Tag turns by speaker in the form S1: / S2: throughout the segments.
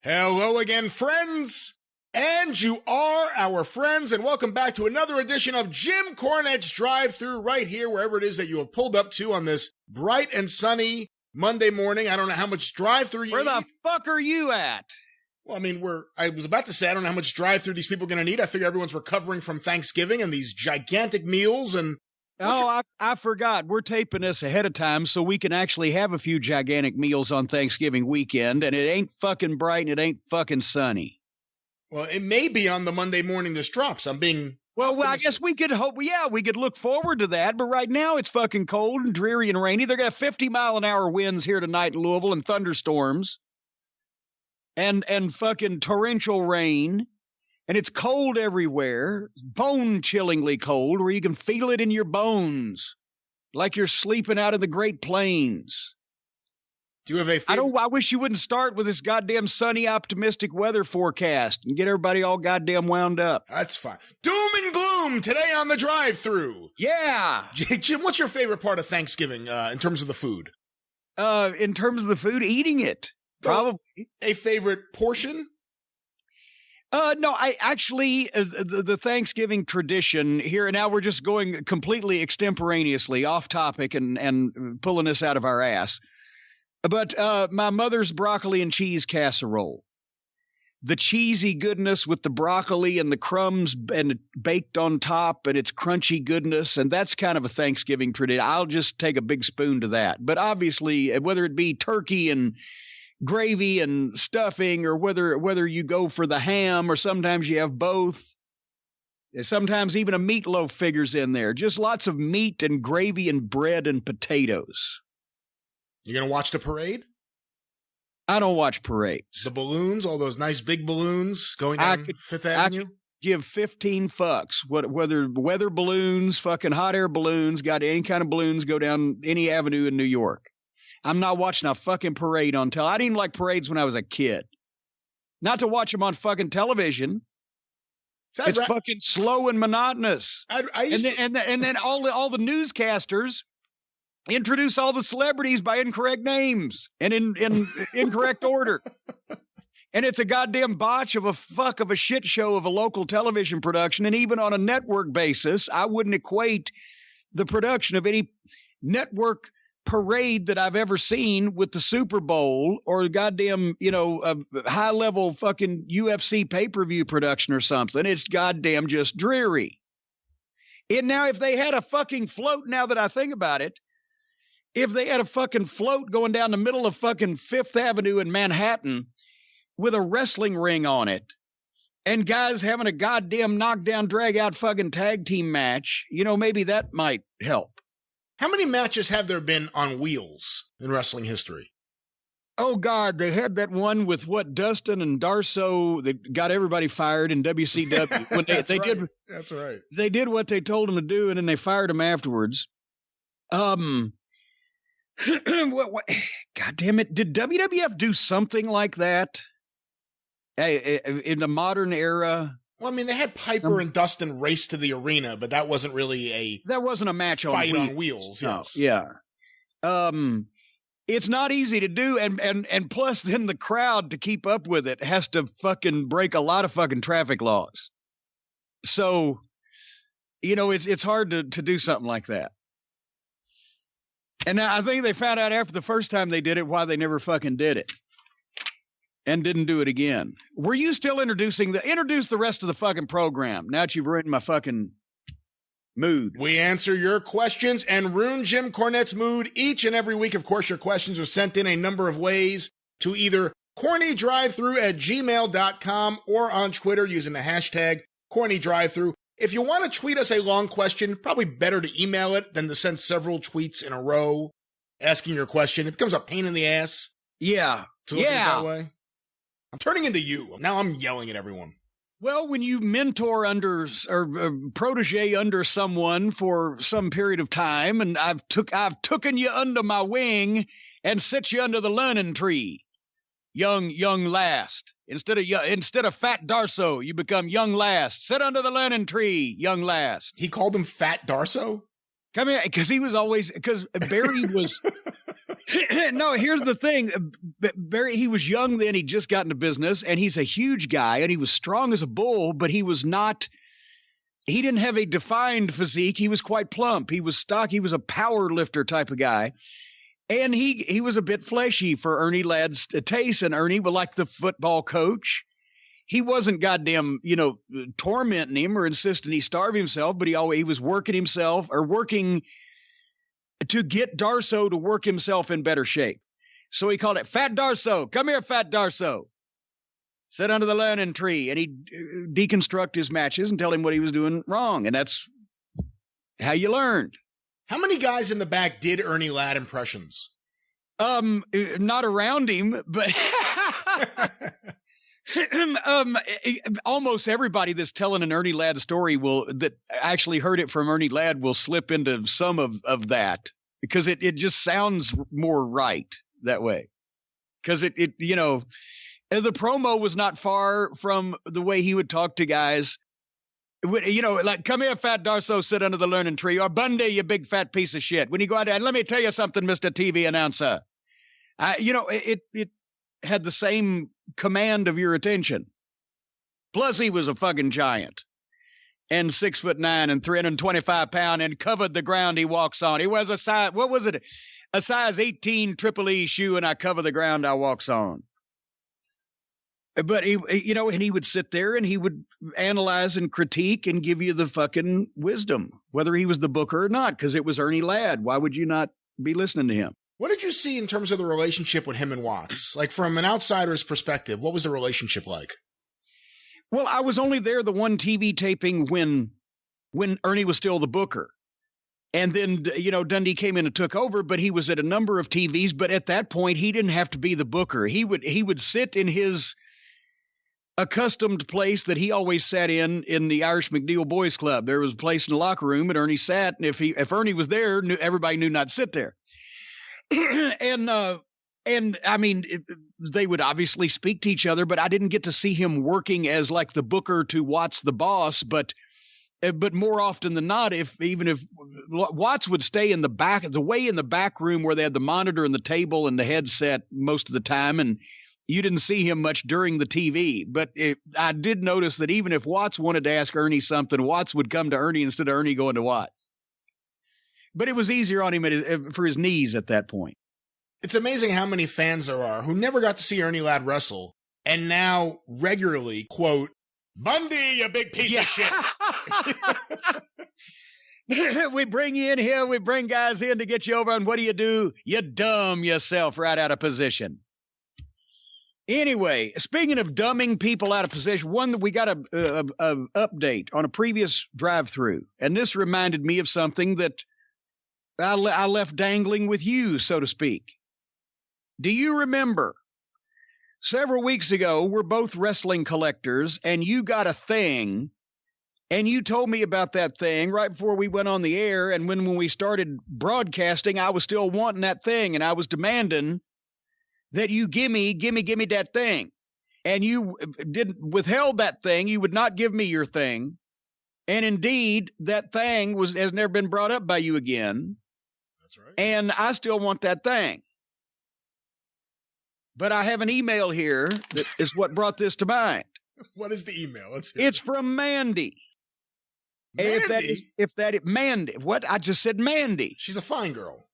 S1: Hello again, friends, and you are our friends, and welcome back to another edition of Jim Cornette's Drive-Thru right here, wherever it is that you have pulled up to on this bright and sunny Monday morning. I don't know how much drive-thru you
S2: Where the fuck are you at?
S1: Well, I mean, I was about to say, I don't know how much drive-thru these people are going to need. I figure everyone's recovering from Thanksgiving and these gigantic meals and...
S2: I forgot. We're taping this ahead of time so we can actually have a few gigantic meals on Thanksgiving weekend, and it ain't fucking bright and it ain't fucking sunny.
S1: Well, it may be on the Monday morning this drops. I'm being...
S2: Well, I guess we could hope, we could look forward to that, but right now it's fucking cold and dreary and rainy. They're going to have 50-mile-an-hour winds here tonight in Louisville and thunderstorms and fucking torrential rain. And it's cold everywhere, bone-chillingly cold, where you can feel it in your bones, like you're sleeping out in the Great Plains.
S1: Do you have a favorite?
S2: I wish you wouldn't start with this goddamn sunny, optimistic weather forecast and get everybody all goddamn wound up.
S1: That's fine. Doom and gloom today on the Drive-Thru.
S2: Yeah.
S1: Jim, what's your favorite part of Thanksgiving in terms of the food?
S2: In terms of the food, eating it, probably.
S1: A favorite portion?
S2: No, I actually, the Thanksgiving tradition here, and now we're just going completely extemporaneously off topic and pulling this out of our ass. But my mother's broccoli and cheese casserole, the cheesy goodness with the broccoli and the crumbs and baked on top and its crunchy goodness. And that's kind of a Thanksgiving tradition. I'll just take a big spoon to that. But obviously, whether it be turkey and gravy and stuffing, or whether you go for the ham, or sometimes you have both. Sometimes even a meatloaf figures in there. Just lots of meat and gravy and bread and potatoes.
S1: You gonna watch the parade?
S2: I don't watch parades.
S1: The balloons, all those nice big balloons going down Fifth Avenue?
S2: I could give 15 fucks whether weather balloons, fucking hot air balloons, got any kind of balloons go down any avenue in New York. I'm not watching a fucking parade on I didn't even like parades when I was a kid. Not to watch them on fucking television. It's fucking slow and monotonous. And then all the newscasters introduce all the celebrities by incorrect names and in incorrect order. And it's a goddamn botch of a shit show of a local television production. And even on a network basis, I wouldn't equate the production of any network parade that I've ever seen with the Super Bowl or goddamn, a high level fucking UFC pay-per-view production or something. It's goddamn just dreary. And now if they had a fucking float, now that I think about it, if they had a fucking float going down the middle of fucking Fifth Avenue in Manhattan with a wrestling ring on it and guys having a goddamn knockdown, drag out fucking tag team match, maybe that might help.
S1: How many matches have there been on wheels in wrestling history?
S2: Oh, God, they had that one with Dustin and Darso that got everybody fired in WCW. When
S1: That's right.
S2: They did what they told them to do, and then they fired them afterwards. God damn it. Did WWF do something like that in the modern era?
S1: Well, I mean, they had Piper and Dustin race to the arena, but that wasn't really
S2: a match
S1: fight on wheels. Yes.
S2: Yeah. It's not easy to do, and plus then the crowd to keep up with it has to fucking break a lot of fucking traffic laws. So, it's hard to do something like that. And I think they found out after the first time they did it why they never fucking did it. And didn't do it again. Were you still introduce the rest of the fucking program now that you've ruined my fucking mood?
S1: We answer your questions and ruin Jim Cornette's mood each and every week. Of course, your questions are sent in a number of ways to either CornyDriveThru@gmail.com or on Twitter using the hashtag CornyDriveThru. If you want to tweet us a long question, probably better to email it than to send several tweets in a row asking your question. It becomes a pain in the ass.
S2: Yeah.
S1: To look at it that way. I'm turning into you. Now I'm yelling at everyone.
S2: Well, when you mentor under or protege under someone for some period of time, and I've taken you under my wing and set you under the learning tree, young last. Instead of Fat Darso, you become young last. Sit under the learning tree, young last.
S1: He called him Fat Darso?
S2: Come here, because he was always, because Barry was, no, here's the thing. Barry, he was young then, he'd just gotten into business, and he's a huge guy, and he was strong as a bull, but he didn't have a defined physique. He was quite plump. He was stock. He was a power lifter type of guy. And he was a bit fleshy for Ernie Ladd's taste, and Ernie was like the football coach. He wasn't goddamn, tormenting him or insisting he starve himself, but he was working himself or working to get Darso to work himself in better shape. So he called it Fat Darso. Come here, Fat Darso. Sit under the learning tree. And he'd deconstruct his matches and tell him what he was doing wrong. And that's how you learned.
S1: How many guys in the back did Ernie Ladd impressions?
S2: Not around him, but almost everybody that's telling an Ernie Ladd story that actually heard it from Ernie Ladd will slip into some of that, because it just sounds more right that way. Because the promo was not far from the way he would talk to guys. Like, come here, Fat Darso, sit under the learning tree, or Bundy, you big fat piece of shit. When you go out there, and let me tell you something, Mr. TV announcer. It had the same command of your attention. Plus, he was a fucking giant, and 6'9" and 325 pounds, and covered the ground he walks on. He wears a size 18 Triple E shoe, and I cover the ground I walks on. But and he would sit there and he would analyze and critique and give you the fucking wisdom, whether he was the booker or not, because it was Ernie Ladd. Why would you not be listening to him?
S1: What did you see in terms of the relationship with him and Watts? Like, from an outsider's perspective, what was the relationship like?
S2: Well, I was only there the one TV taping when Ernie was still the booker. And then, Dundee came in and took over, but he was at a number of TVs. But at that point, he didn't have to be the booker. He would sit in his accustomed place that he always sat in the Irish McNeil Boys Club. There was a place in the locker room, and Ernie sat. And if Ernie was there, everybody knew not to sit there. And I mean, they would obviously speak to each other, but I didn't get to see him working as like the booker to Watts the boss. But more often than not, even if Watts would stay in the back room where they had the monitor and the table and the headset most of the time, and you didn't see him much during the TV. But I did notice that even if Watts wanted to ask Ernie something, Watts would come to Ernie instead of Ernie going to Watts. But it was easier on him for his knees at that point.
S1: It's amazing how many fans there are who never got to see Ernie Ladd wrestle and now regularly quote, Bundy, you big piece of shit.
S2: We bring you in here. We bring guys in to get you over. And what do? You dumb yourself right out of position. Anyway, speaking of dumbing people out of position, we got a update on a previous drive-through, and this reminded me of something that I left dangling with you, so to speak. Do you remember several weeks ago, we're both wrestling collectors, and you got a thing, and you told me about that thing right before we went on the air, and when we started broadcasting, I was still wanting that thing, and I was demanding that you give me that thing. And you withheld that thing. You would not give me your thing. And indeed, that thing has never been brought up by you again.
S1: That's right. And
S2: I still want that thing. But I have an email here that is what brought this to mind.
S1: What is the email? Let's hear
S2: It's from Mandy.
S1: Mandy?
S2: Mandy. What? I just said Mandy.
S1: She's a fine girl.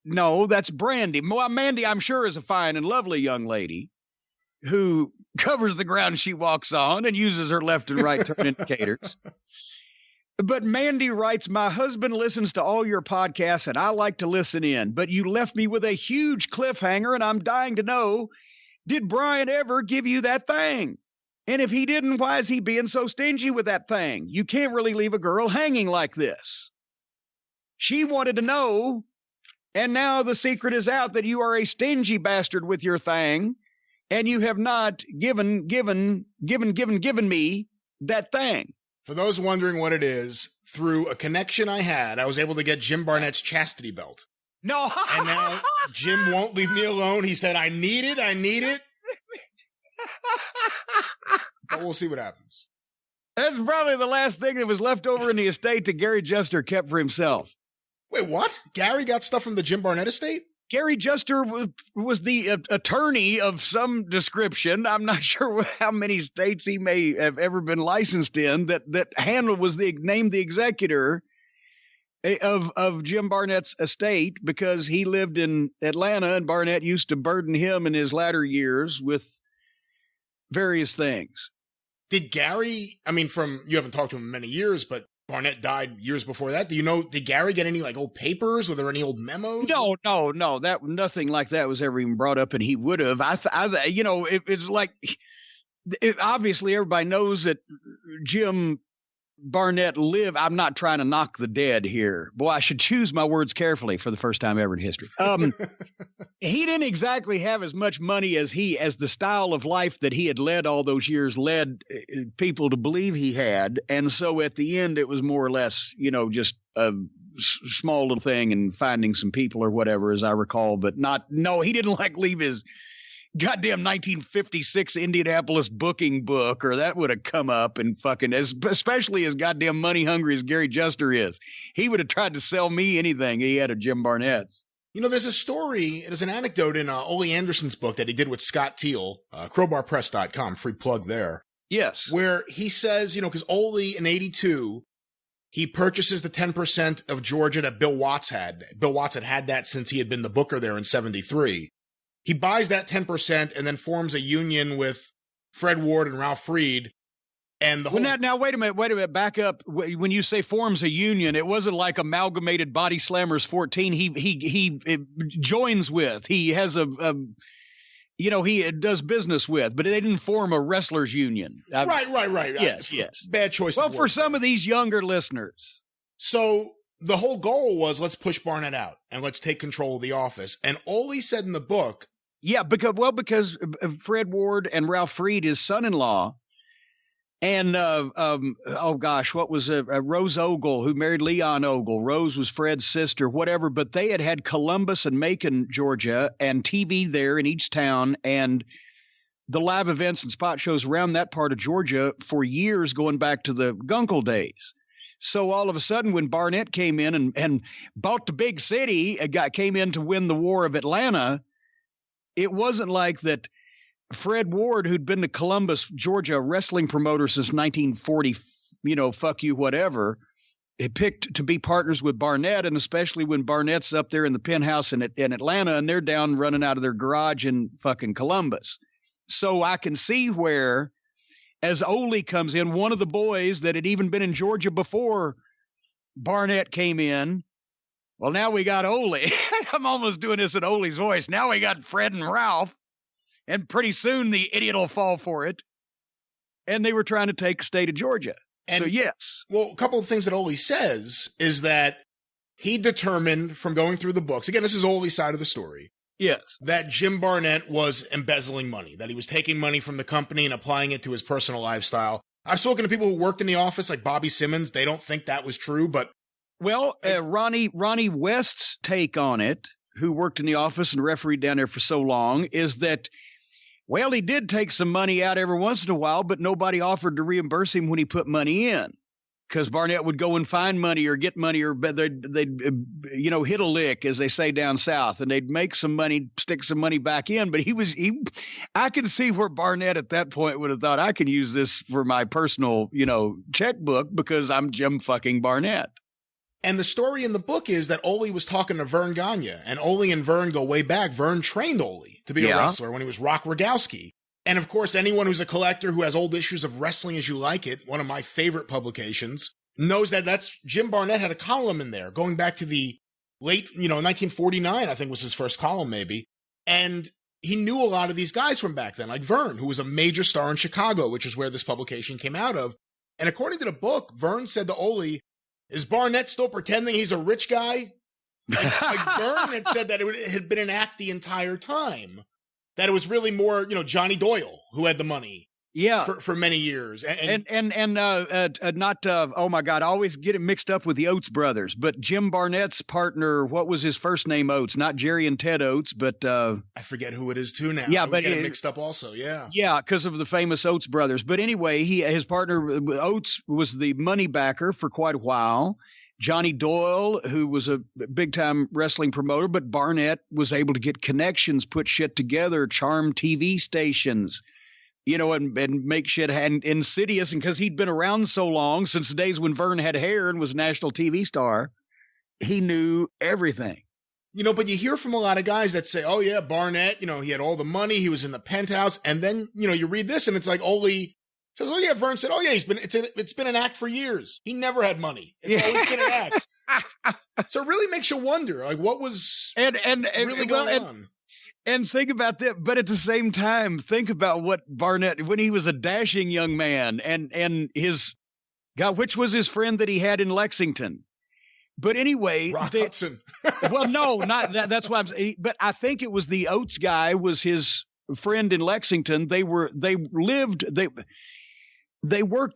S2: No, that's Brandy. Well, Mandy, I'm sure, is a fine and lovely young lady who covers the ground she walks on and uses her left and right turn indicators. But Mandy writes, my husband listens to all your podcasts, and I like to listen in. But you left me with a huge cliffhanger, and I'm dying to know, did Brian ever give you that thing? And if he didn't, why is he being so stingy with that thing? You can't really leave a girl hanging like this. She wanted to know. And now the secret is out that you are a stingy bastard with your thing, and you have not given me that thing.
S1: For those wondering what it is, through a connection I had, I was able to get Jim Barnett's chastity belt.
S2: No.
S1: And now Jim won't leave me alone. He said, I need it. But we'll see what happens.
S2: That's probably the last thing that was left over in the estate that Gary Jester kept for himself.
S1: Wait, what? Gary got stuff from the Jim Barnett estate?
S2: Gary Juster was the attorney of some description. I'm not sure how many states he may have ever been licensed in. That Handel was named the executor of Jim Barnett's estate because he lived in Atlanta, and Barnett used to burden him in his latter years with various things.
S1: Did Gary? I mean, you haven't talked to him in many years, but Barnett died years before that. Do you know, did Gary get any like old papers? Were there any old memos?
S2: No. That nothing like that was ever even brought up, and he would have. It's like obviously everybody knows that Jim Barnett lived. I'm not trying to knock the dead here. Boy, I should choose my words carefully for the first time ever in history. He didn't exactly have as much money as the style of life that he had led all those years led people to believe he had. And so at the end, it was more or less, just a small little thing and finding some people or whatever, as I recall. But he didn't leave his goddamn 1956 Indianapolis booking book, or that would have come up and especially as goddamn money hungry as Gary Juster is. He would have tried to sell me anything he had of Jim Barnett's.
S1: There's a story, there's an anecdote in Ole Anderson's book that he did with Scott Teal, crowbarpress.com, free plug there.
S2: Yes.
S1: Where he says, because Ole in 82, he purchases the 10% of Georgia that Bill Watts had. Bill Watts had that since he had been the booker there in 73. He buys that 10% and then forms a union with Fred Ward and Ralph Freed. And the whole
S2: now wait a minute, back up. When you say forms a union, it wasn't like Amalgamated Body Slammers 14. He joins with. He has he does business with, but they didn't form a wrestlers union.
S1: Right.
S2: Yes.
S1: Bad choice.
S2: Well, for some of these younger listeners.
S1: So the whole goal was, let's push Barnett out and let's take control of the office. And Ole said in the book,
S2: yeah, because Fred Ward and Ralph Freed, his son-in-law, and what was Rose Ogle, who married Leon Ogle. Rose was Fred's sister, whatever. But they had Columbus and Macon, Georgia, and TV there in each town, and the live events and spot shows around that part of Georgia for years, going back to the Gunkel days. So all of a sudden, when Barnett came in and bought the big city, came in to win the War of Atlanta, it wasn't like that Fred Ward, who'd been to Columbus, Georgia, wrestling promoter since 1940, fuck you, whatever, it picked to be partners with Barnett, and especially when Barnett's up there in the penthouse in Atlanta, and they're down running out of their garage in fucking Columbus. So I can see where, as Ole comes in, one of the boys that had even been in Georgia before Barnett came in, well, now we got Ole. I'm almost doing this in Ole's voice. Now we got Fred and Ralph, and pretty soon the idiot will fall for it. And they were trying to take the state of Georgia. And, so, yes.
S1: Well, a couple of things that Ole says is that he determined from going through the books, again, this is Ole's side of the story.
S2: Yes.
S1: That Jim Barnett was embezzling money, that he was taking money from the company and applying it to his personal lifestyle. I've spoken to people who worked in the office, like Bobby Simmons. They don't think that was true, but...
S2: Well, Ronnie West's take on it, who worked in the office and refereed down there for so long, is that, well, he did take some money out every once in a while, but nobody offered to reimburse him when he put money in. Because Barnett would go and find money or get money, or they'd hit a lick, as they say down south, and they'd make some money, stick some money back in. But I can see where Barnett at that point would have thought, I can use this for my personal, checkbook because I'm Jim fucking Barnett.
S1: And the story in the book is that Ole was talking to Vern Gagne, and Ole and Vern go way back. Vern trained Ole to be a wrestler when he was Rock Rogowski. And of course, anyone who's a collector who has old issues of Wrestling As You Like It, one of my favorite publications, knows that that's Jim Barnett had a column in there going back to the late, 1949, I think was his first column maybe. And he knew a lot of these guys from back then, like Vern, who was a major star in Chicago, which is where this publication came out of. And according to the book, Vern said to Ole, is Barnett still pretending he's a rich guy? Like Vern had said that it had been an act the entire time. That it was really more, Johnny Doyle who had the money. Yeah. For many years. Oh my God, I always get it mixed up with the Oates brothers, but Jim Barnett's partner, what was his first name Oates? Not Jerry and Ted Oates, but I forget who it is too now.
S2: Yeah, but
S1: get it mixed up also, yeah.
S2: Yeah, because of the famous Oates brothers. But anyway, his partner Oates was the money backer for quite a while. Johnny Doyle, who was a big-time wrestling promoter, but Barnett was able to get connections, put shit together, charm TV stations, and make shit insidious. And because he'd been around so long, since the days when Vern had hair and was a national TV star, he knew everything.
S1: But you hear from a lot of guys that say, oh, yeah, Barnett, he had all the money. He was in the penthouse. And then, you read this and it's like Ole says, oh, yeah, Vern said, oh, yeah, it's been an act for years. He never had money. It's always been an act. So it really makes you wonder, like, what was really going on?
S2: And think about that. But at the same time, think about what Barnett, when he was a dashing young man and his, God, which was his friend that he had in Lexington. But anyway,
S1: Rock Hudson.
S2: Well, no, not that. That's why but I think it was the Oates guy was his friend in Lexington. They worked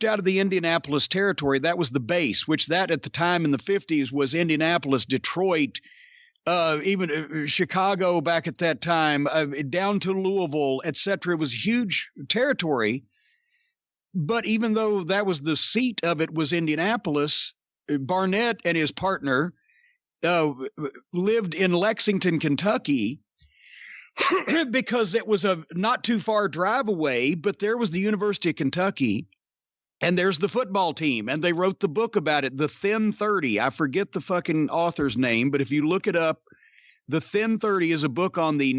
S2: out of the Indianapolis territory. That was the base, which that at the time in the 50s was Indianapolis, Detroit, even Chicago back at that time, down to Louisville, etc. It was a huge territory. But even though that was the seat of it was Indianapolis, Barnett and his partner lived in Lexington, Kentucky, because it was a not too far drive away, but there was the University of Kentucky, and there's the football team, and they wrote the book about it, The Thin 30. I forget the fucking author's name, but if you look it up, The Thin 30 is a book on the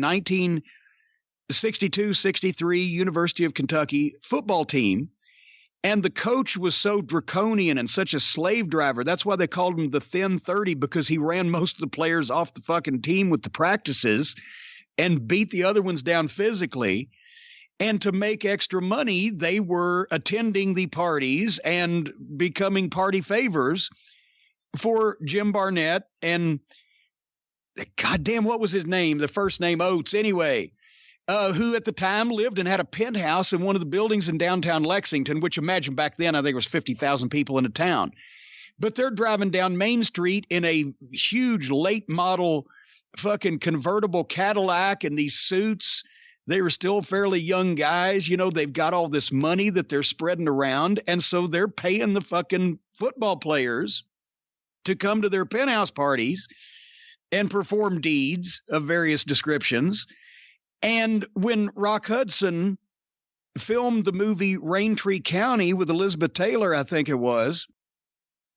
S2: 1962-63 University of Kentucky football team. And the coach was so draconian and such a slave driver. That's why they called him the Thin 30, because he ran most of the players off the fucking team with the practices and beat the other ones down physically. And to make extra money, they were attending the parties and becoming party favors for Jim Barnett and, goddamn, what was his name? The first name, Oates, anyway. Who at the time lived and had a penthouse in one of the buildings in downtown Lexington, which imagine back then, I think it was 50,000 people in a town. But they're driving down Main Street in a huge late model fucking convertible Cadillac in these suits. They were still fairly young guys. They've got all this money that they're spreading around. And so they're paying the fucking football players to come to their penthouse parties and perform deeds of various descriptions. And when Rock Hudson filmed the movie Raintree County with Elizabeth Taylor, I think it was,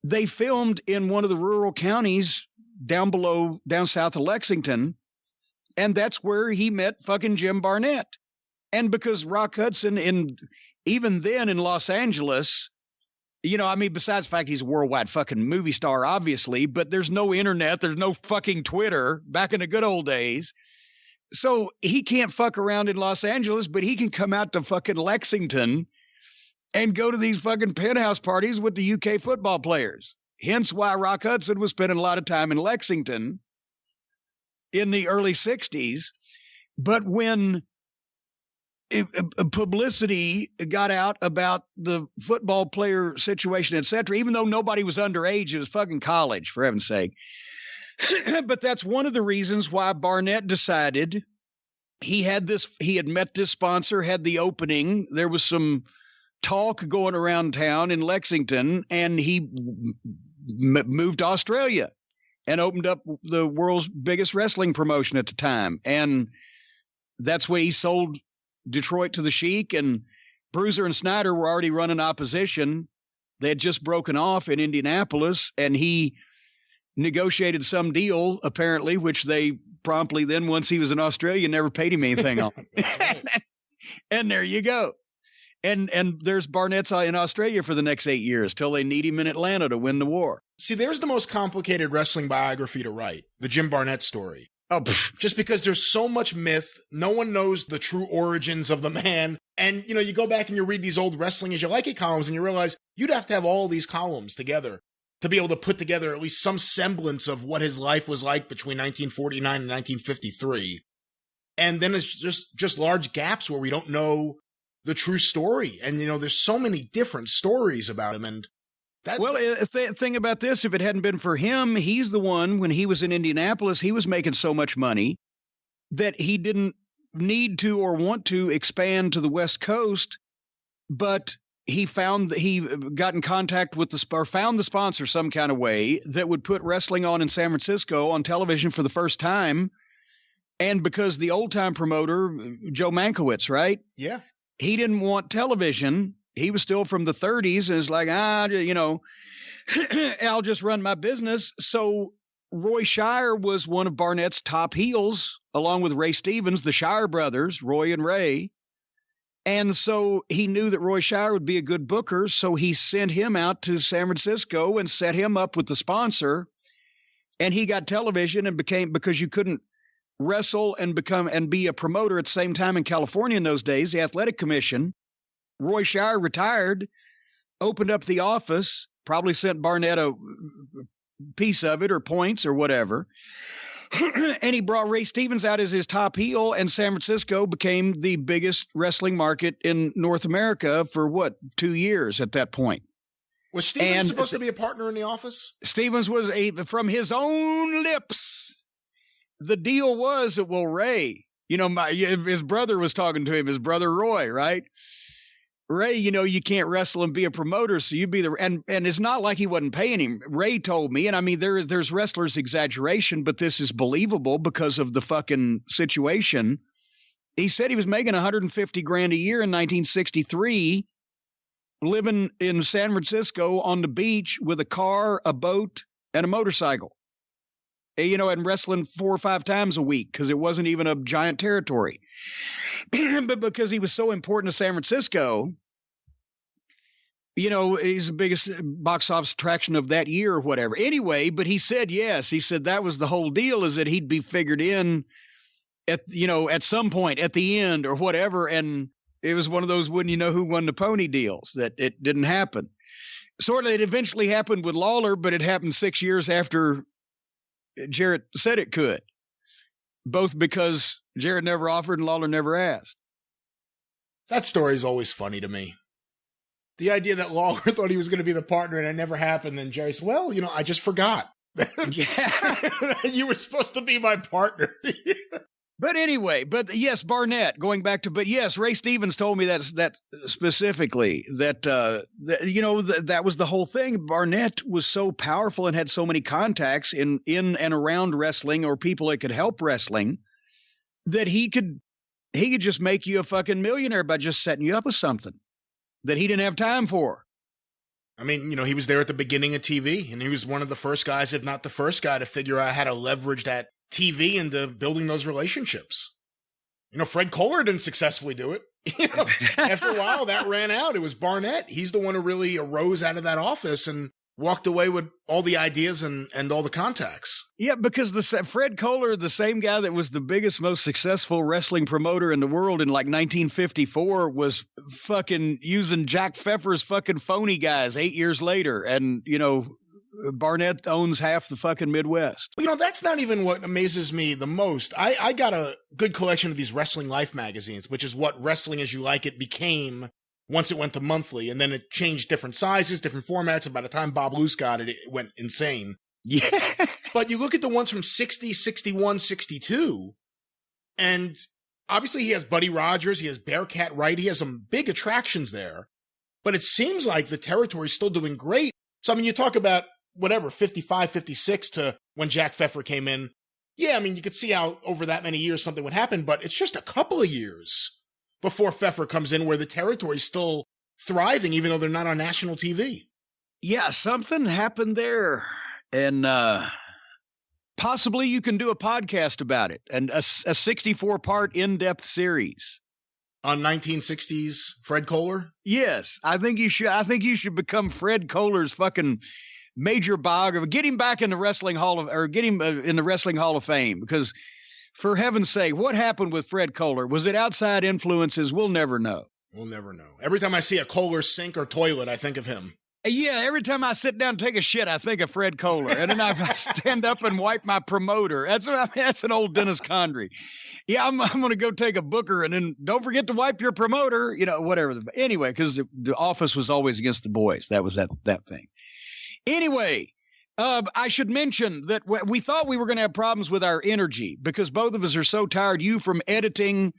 S2: they filmed in one of the rural counties down south of Lexington. And that's where he met fucking Jim Barnett. And because Rock Hudson, even then in Los Angeles, besides the fact he's a worldwide fucking movie star, obviously, but there's no internet, there's no fucking Twitter back in the good old days. So he can't fuck around in Los Angeles, but he can come out to fucking Lexington and go to these fucking penthouse parties with the UK football players. Hence why Rock Hudson was spending a lot of time in Lexington in the early 60s. But when publicity got out about the football player situation, etc., even though nobody was underage, it was fucking college, for heaven's sake. But that's one of the reasons why Barnett decided he had met this sponsor, had the opening. There was some talk going around town in Lexington, and he moved to Australia and opened up the world's biggest wrestling promotion at the time. And that's when he sold Detroit to the Sheik, and Bruiser and Snyder were already running opposition. They had just broken off in Indianapolis, and he negotiated some deal, apparently, which they promptly then, once he was in Australia, never paid him anything on. And there you go. And there's Barnett's in Australia for the next 8 years till they need him in Atlanta to win the war.
S1: See, there's the most complicated wrestling biography to write, the Jim Barnett story.
S2: Oh,
S1: just because there's so much myth, no one knows the true origins of the man. And, you go back and you read these old Wrestling As You Like It columns and you realize you'd have to have all these columns together to be able to put together at least some semblance of what his life was like between 1949 and 1953. And then it's just large gaps where we don't know the true story. And, there's so many different stories about him. And
S2: the thing about this, if it hadn't been for him, he's the one, when he was in Indianapolis, he was making so much money that he didn't need to or want to expand to the West Coast. But he got in contact with found the sponsor some kind of way that would put wrestling on in San Francisco on television for the first time. And because the old time promoter, Joe Mankiewicz, right?
S1: Yeah.
S2: He didn't want television. He was still from the 30s and it's like, I'll just run my business. So Roy Shire was one of Barnett's top heels, along with Ray Stevens, the Shire brothers, Roy and Ray. And so he knew that Roy Shire would be a good booker. So he sent him out to San Francisco and set him up with the sponsor. And he got television and because you couldn't wrestle and be a promoter at the same time in California in those days, the Athletic Commission. Roy Shire retired, opened up the office, probably sent Barnett a piece of it or points or whatever. And he brought Ray Stevens out as his top heel, and San Francisco became the biggest wrestling market in North America for 2 years at that point.
S1: Was Stevens supposed to be a partner in the office?
S2: Stevens was from his own lips. The deal was that, Ray, his brother was talking to him, his brother Roy, right? Ray, you can't wrestle and be a promoter, so you be and it's not like he wasn't paying him. Ray told me, and I mean, there's wrestlers' exaggeration, but this is believable because of the fucking situation. He said he was making $150,000 a year in 1963, living in San Francisco on the beach with a car, a boat, and a motorcycle. And wrestling 4 or 5 times a week because it wasn't even a giant territory. But because he was so important to San Francisco, he's the biggest box office attraction of that year or whatever. Anyway, but he said yes. He said that was the whole deal, is that he'd be figured in at some point at the end or whatever. And it was one of those wouldn't you know who won the pony deals that it didn't happen. Sort of, it eventually happened with Lawler, but it happened 6 years after Jarrett said it could, both because Jarrett never offered and Lawler never asked.
S1: That story is always funny to me. The idea that Lawler thought he was going to be the partner and it never happened. And Jerry said, well, I just forgot.
S2: Yeah.
S1: You were supposed to be my partner.
S2: But anyway, yes, Barnett, going back to, yes, Ray Stevens told me that specifically, that was the whole thing. Barnett was so powerful and had so many contacts in and around wrestling or people that could help wrestling that he could just make you a fucking millionaire by just setting you up with something that he didn't have time for.
S1: I mean, he was there at the beginning of TV, and he was one of the first guys, if not the first guy, to figure out how to leverage that TV into building those relationships. Fred Kohler didn't successfully do it. After a while, that ran out. It was Barnett. He's the one who really arose out of that office and walked away with all the ideas and all the contacts.
S2: Yeah, because Fred Kohler, the same guy that was the biggest, most successful wrestling promoter in the world in like 1954, was fucking using Jack Pfeffer's fucking phony guys 8 years later. And, Barnett owns half the fucking Midwest.
S1: Well, that's not even what amazes me the most. I got a good collection of these Wrestling Life magazines, which is what Wrestling As You Like It became once it went to monthly. And then it changed different sizes, different formats. And by the time Bob Luce got it, it went insane.
S2: Yeah.
S1: But you look at the ones from 60, 61, 62, and obviously he has Buddy Rogers, he has Bearcat Wright, he has some big attractions there. But it seems like the territory's still doing great. So, I mean, you talk about 55, 56 to when Jack Pfeffer came in. Yeah, I mean, you could see how over that many years something would happen, but it's just a couple of years before Pfeffer comes in where the territory's still thriving, even though they're not on national TV.
S2: Yeah, something happened there. And possibly you can do a podcast about it, and a 64-part in-depth series.
S1: On 1960s Fred Kohler?
S2: Yes, I think you should. I think you should become Fred Kohler's fucking major biographer. Get him back in the Wrestling Hall in the Wrestling Hall of Fame, because for heaven's sake, what happened with Fred Kohler? Was it outside influences? We'll never know.
S1: We'll never know. Every time I see a Kohler sink or toilet, I think of him.
S2: Yeah, every time I sit down and take a shit, I think of Fred Kohler. And then I stand up and wipe my promoter. That's an old Dennis Condrey. Yeah, I'm going to go take a booker, and then don't forget to wipe your promoter, whatever. Anyway, because the office was always against the boys. That was that thing. Anyway, I should mention that we thought we were going to have problems with our energy because both of us are so tired. You from editing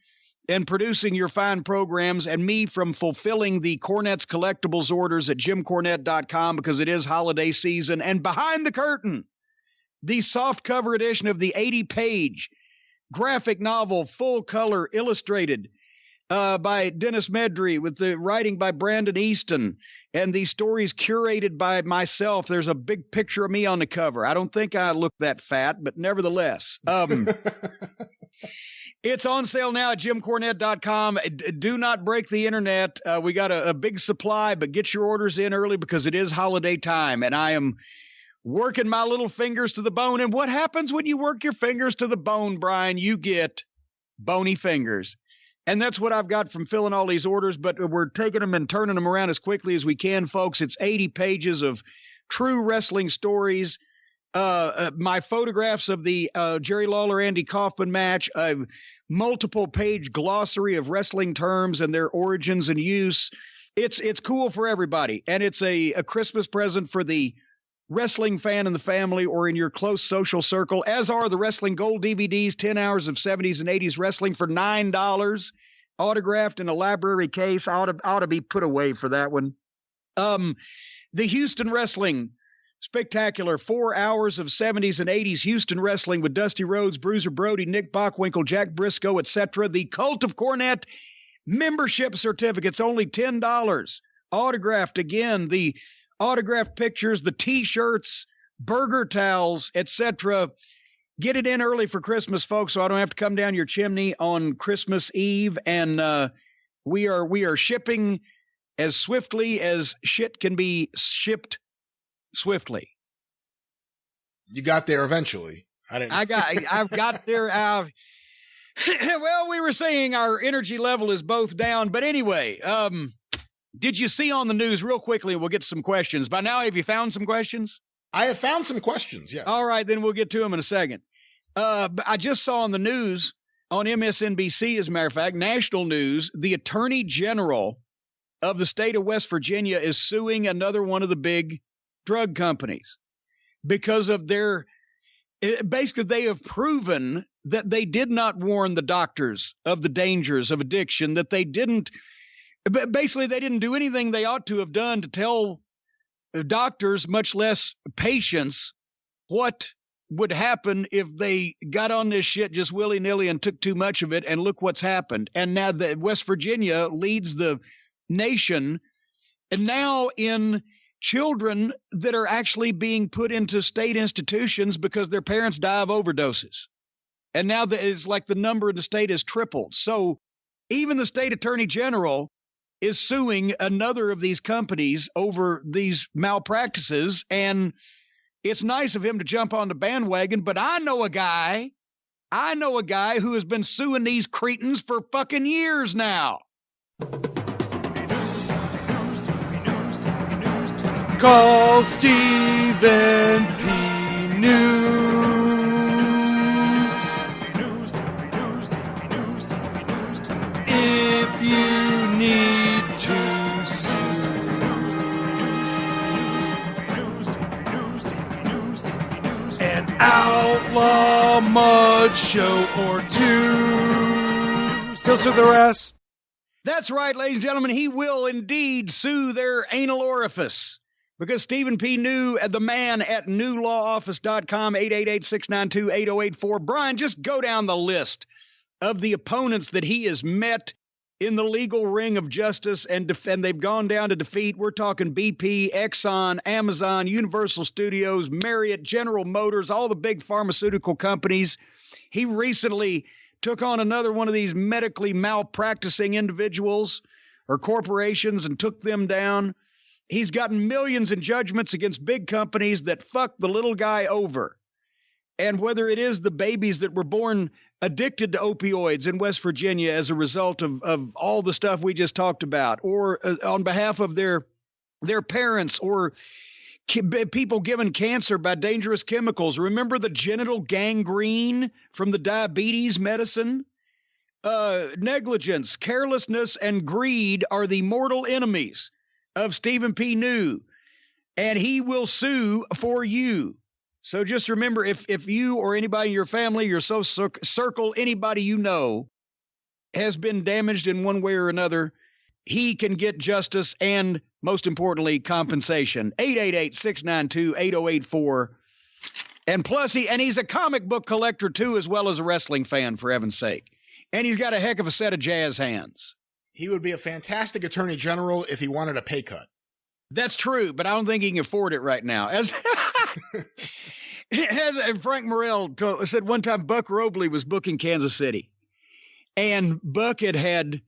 S2: and producing your fine programs, and me from fulfilling the Cornette's collectibles orders at jimcornette.com because it is holiday season. And behind the curtain, the soft cover edition of the 80-page graphic novel, full color, illustrated by Dennis Medry, with the writing by Brandon Easton, and the stories curated by myself. There's a big picture of me on the cover. I don't think I look that fat, but nevertheless. It's on sale now at jimcornette.com. Do not break the internet. We got a big supply, but get your orders in early because it is holiday time, and I am working my little fingers to the bone. And what happens when you work your fingers to the bone, Brian? You get bony fingers. And that's what I've got from filling all these orders, but we're taking them and turning them around as quickly as we can, folks. It's 80 pages of true wrestling stories, my photographs of the Jerry Lawler-Andy Kaufman match, a multiple-page glossary of wrestling terms and their origins and use. It's cool for everybody, and it's a Christmas present for the wrestling fan in the family or in your close social circle, as are the Wrestling Gold DVDs, 10 hours of 70s and 80s wrestling for $9, autographed in a library case. Ought to be put away for that one. The Houston Wrestling Spectacular, 4 hours of 70s and 80s Houston wrestling with Dusty Rhodes, Bruiser Brody, Nick Bockwinkel, Jack Briscoe, etc. The Cult of Cornette membership certificates, only $10. Autographed again, the autographed pictures, the T-shirts, burger towels, etc. Get it in early for Christmas, folks, so I don't have to come down your chimney on Christmas Eve. And we are shipping as swiftly as shit can be shipped swiftly.
S1: You got there eventually.
S2: I've got there. Well, we were saying our energy level is both down, but anyway, did you see on the news, real quickly, we'll get to some questions. By now, have you found some questions?
S1: I have found some questions, yes.
S2: All right, then we'll get to them in a second. I just saw on the news, on MSNBC, as a matter of fact, national news, the Attorney General of the state of West Virginia is suing another one of the big drug companies because of their, basically they have proven that they did not warn the doctors of the dangers of addiction, that they didn't do anything they ought to have done to tell doctors, much less patients, what would happen if they got on this shit just willy-nilly and took too much of it. And look what's happened. And now that West Virginia leads the nation, and now in children that are actually being put into state institutions because their parents die of overdoses. And now it's like the number in the state has tripled. So even the state attorney general is suing another of these companies over these malpractices. And it's nice of him to jump on the bandwagon, but I know a guy who has been suing these cretins for fucking years now.
S3: Call Stephen P. News. If you need to sue. An outlaw mud show or two. He'll sue the rest.
S2: That's right, ladies and gentlemen. He will indeed sue their anal orifice. Because Stephen P. New, the man at newlawoffice.com, 888-692-8084. Brian, just go down the list of the opponents that he has met in the legal ring of justice, and they've gone down to defeat. We're talking BP, Exxon, Amazon, Universal Studios, Marriott, General Motors, all the big pharmaceutical companies. He recently took on another one of these medically malpracticing individuals or corporations and took them down. He's gotten millions in judgments against big companies that fuck the little guy over. And whether it is the babies that were born addicted to opioids in West Virginia as a result of all the stuff we just talked about, or on behalf of their parents, or people given cancer by dangerous chemicals. Remember the genital gangrene from the diabetes medicine? Negligence, carelessness, and greed are the mortal enemies of Stephen P. New, and he will sue for you. So just remember, if you or anybody in your family, your social circle, anybody you know, has been damaged in one way or another, he can get justice and, most importantly, compensation. 888-692-8084. And plus, he's a comic book collector, too, as well as a wrestling fan, for heaven's sake. And he's got a heck of a set of jazz hands.
S1: He would be a fantastic attorney general if he wanted a pay cut.
S2: That's true, but I don't think he can afford it right now. As Frank Morrell said one time, Buck Robley was booking Kansas City. And Buck had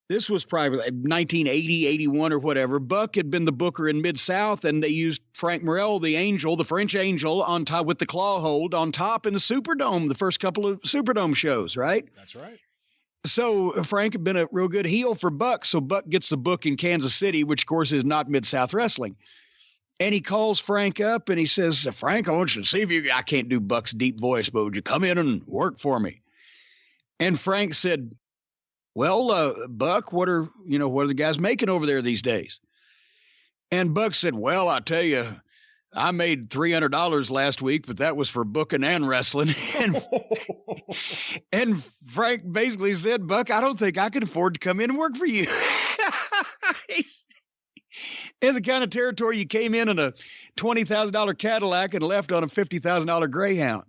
S2: this was probably 1980, 81 or whatever. Buck had been the booker in Mid-South, and they used Frank Morrell, the angel, the French angel, on top with the claw hold on top in the Superdome, the first couple of Superdome shows, right?
S1: That's right.
S2: So Frank had been a real good heel for Buck, so Buck gets the book in Kansas City, which, of course, is not Mid-South Wrestling. And he calls Frank up, and he says, Frank, I want you to see if I can't do Buck's deep voice, but would you come in and work for me? And Frank said, well, Buck, what are the guys making over there these days? And Buck said, well, I tell you, I made $300 last week, but that was for booking and wrestling. And Frank basically said, Buck, I don't think I can afford to come in and work for you. It's the kind of territory you came in a $20,000 Cadillac and left on a $50,000 Greyhound.